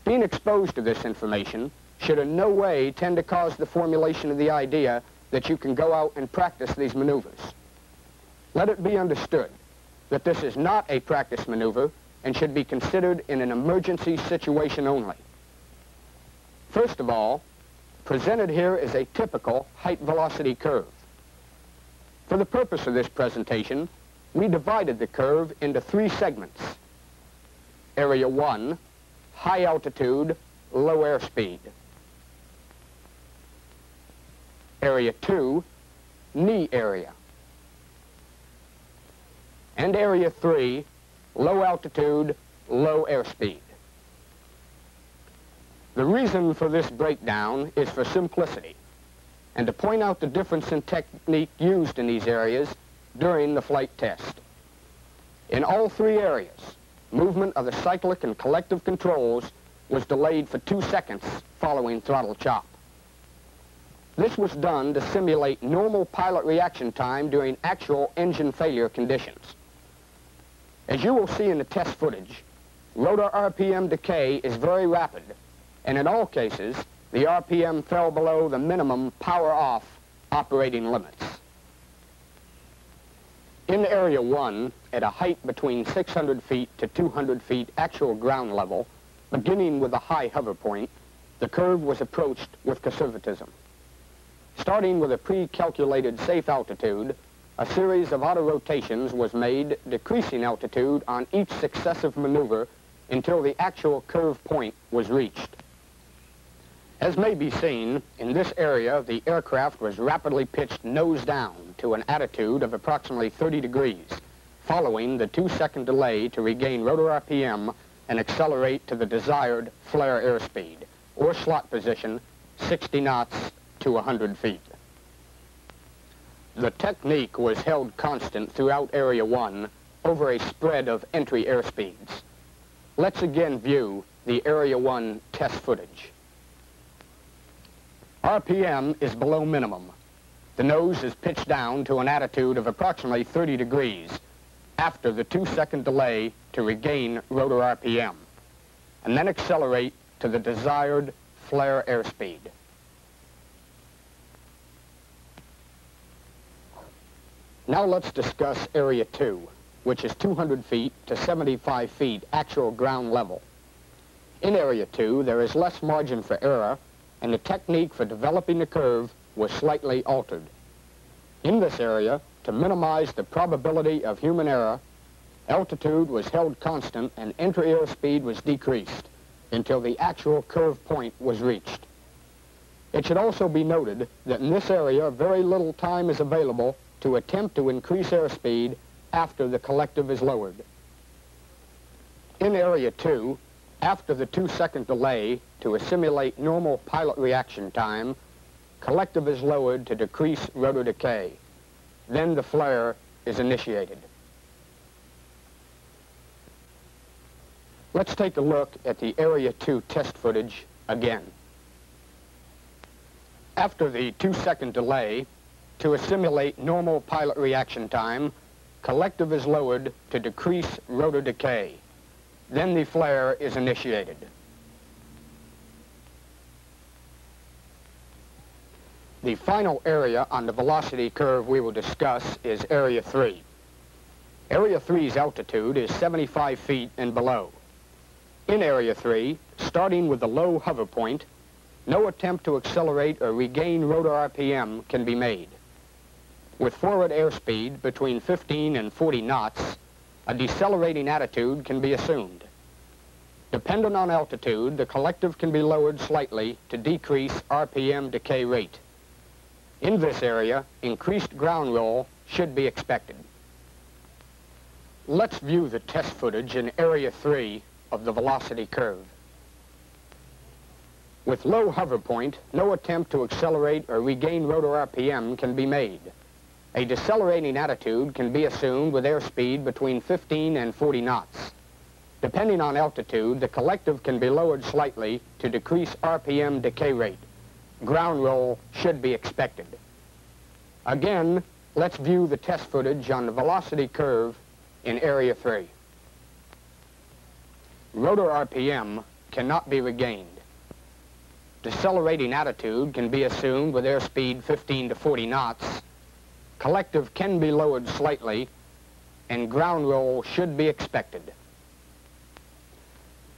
Being exposed to this information should in no way tend to cause the formulation of the idea that you can go out and practice these maneuvers. Let it be understood that this is not a practice maneuver and should be considered in an emergency situation only. First of all, presented here is a typical height velocity curve. For the purpose of this presentation, we divided the curve into 3 segments. Area 1, high altitude, low airspeed. Area 2, knee area. And Area 3, low altitude, low airspeed. The reason for this breakdown is for simplicity and to point out the difference in technique used in these areas during the flight test. In all 3 areas, movement of the cyclic and collective controls was delayed for 2 seconds following throttle chop. This was done to simulate normal pilot reaction time during actual engine failure conditions. As you will see in the test footage, rotor RPM decay is very rapid, and in all cases, the RPM fell below the minimum power-off operating limits. In Area 1, at a height between 600 feet to 200 feet actual ground level, beginning with a high hover point, the curve was approached with conservatism. Starting with a pre-calculated safe altitude, a series of auto rotations was made, decreasing altitude on each successive maneuver until the actual curve point was reached. As may be seen, in this area, the aircraft was rapidly pitched nose down to an attitude of approximately 30 degrees, following the 2-second delay to regain rotor RPM and accelerate to the desired flare airspeed, or slot position, 60 knots to 100 feet. The technique was held constant throughout Area 1 over a spread of entry airspeeds. Let's again view the Area 1 test footage. RPM is below minimum. The nose is pitched down to an attitude of approximately 30 degrees after the 2-second delay to regain rotor RPM, and then accelerate to the desired flare airspeed. Now let's discuss Area 2, which is 200 feet to 75 feet actual ground level. In Area 2, there is less margin for error, and the technique for developing the curve was slightly altered. In this area, to minimize the probability of human error, altitude was held constant and entry airspeed was decreased until the actual curve point was reached. It should also be noted that in this area, very little time is available to attempt to increase airspeed after the collective is lowered. In Area 2, after the 2-second delay to simulate normal pilot reaction time, collective is lowered to decrease rotor decay. Then the flare is initiated. Let's take a look at the Area 2 test footage again. After the 2-second delay, to simulate normal pilot reaction time, collective is lowered to decrease rotor decay. Then the flare is initiated. The final area on the velocity curve we will discuss is Area 3. Area 3's altitude is 75 feet and below. In Area 3, starting with the low hover point, no attempt to accelerate or regain rotor RPM can be made. With forward airspeed between 15 and 40 knots, a decelerating attitude can be assumed. Dependent on altitude, the collective can be lowered slightly to decrease RPM decay rate. In this area, increased ground roll should be expected. Let's view the test footage in Area 3 of the velocity curve. With low hover point, no attempt to accelerate or regain rotor RPM can be made. A decelerating attitude can be assumed with airspeed between 15 and 40 knots. Depending on altitude, the collective can be lowered slightly to decrease RPM decay rate. Ground roll should be expected. Again, let's view the test footage on the velocity curve in Area 3. Rotor RPM cannot be regained. Decelerating attitude can be assumed with airspeed 15 to 40 knots. Collective can be lowered slightly, and ground roll should be expected.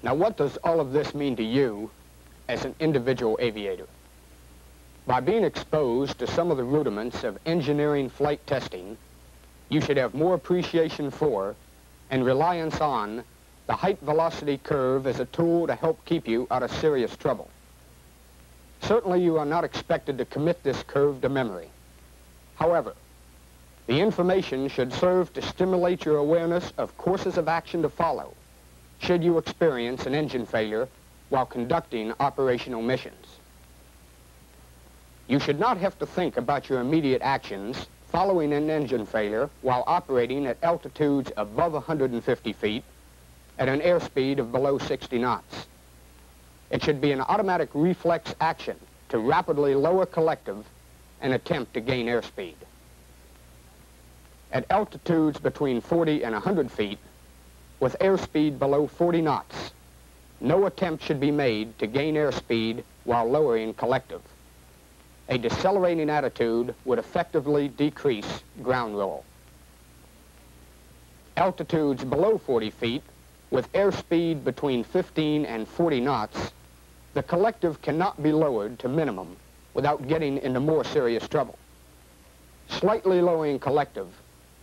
Now, what does all of this mean to you as an individual aviator? By being exposed to some of the rudiments of engineering flight testing, you should have more appreciation for and reliance on the height velocity curve as a tool to help keep you out of serious trouble. Certainly, you are not expected to commit this curve to memory. However, the information should serve to stimulate your awareness of courses of action to follow should you experience an engine failure while conducting operational missions. You should not have to think about your immediate actions following an engine failure while operating at altitudes above 150 feet at an airspeed of below 60 knots. It should be an automatic reflex action to rapidly lower collective and attempt to gain airspeed. At altitudes between 40 and 100 feet, with airspeed below 40 knots, no attempt should be made to gain airspeed while lowering collective. A decelerating attitude would effectively decrease ground roll. Altitudes below 40 feet, with airspeed between 15 and 40 knots, the collective cannot be lowered to minimum without getting into more serious trouble. Slightly lowering collective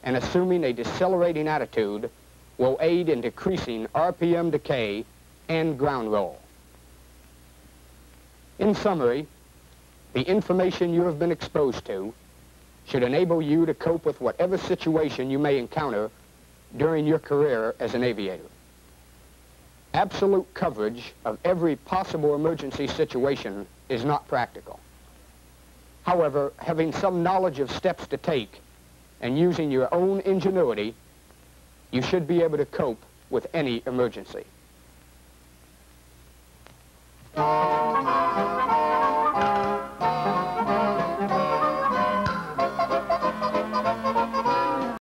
and assuming a decelerating attitude will aid in decreasing RPM decay and ground roll. In summary, the information you have been exposed to should enable you to cope with whatever situation you may encounter during your career as an aviator. Absolute coverage of every possible emergency situation is not practical. However, having some knowledge of steps to take and using your own ingenuity, you should be able to cope with any emergency.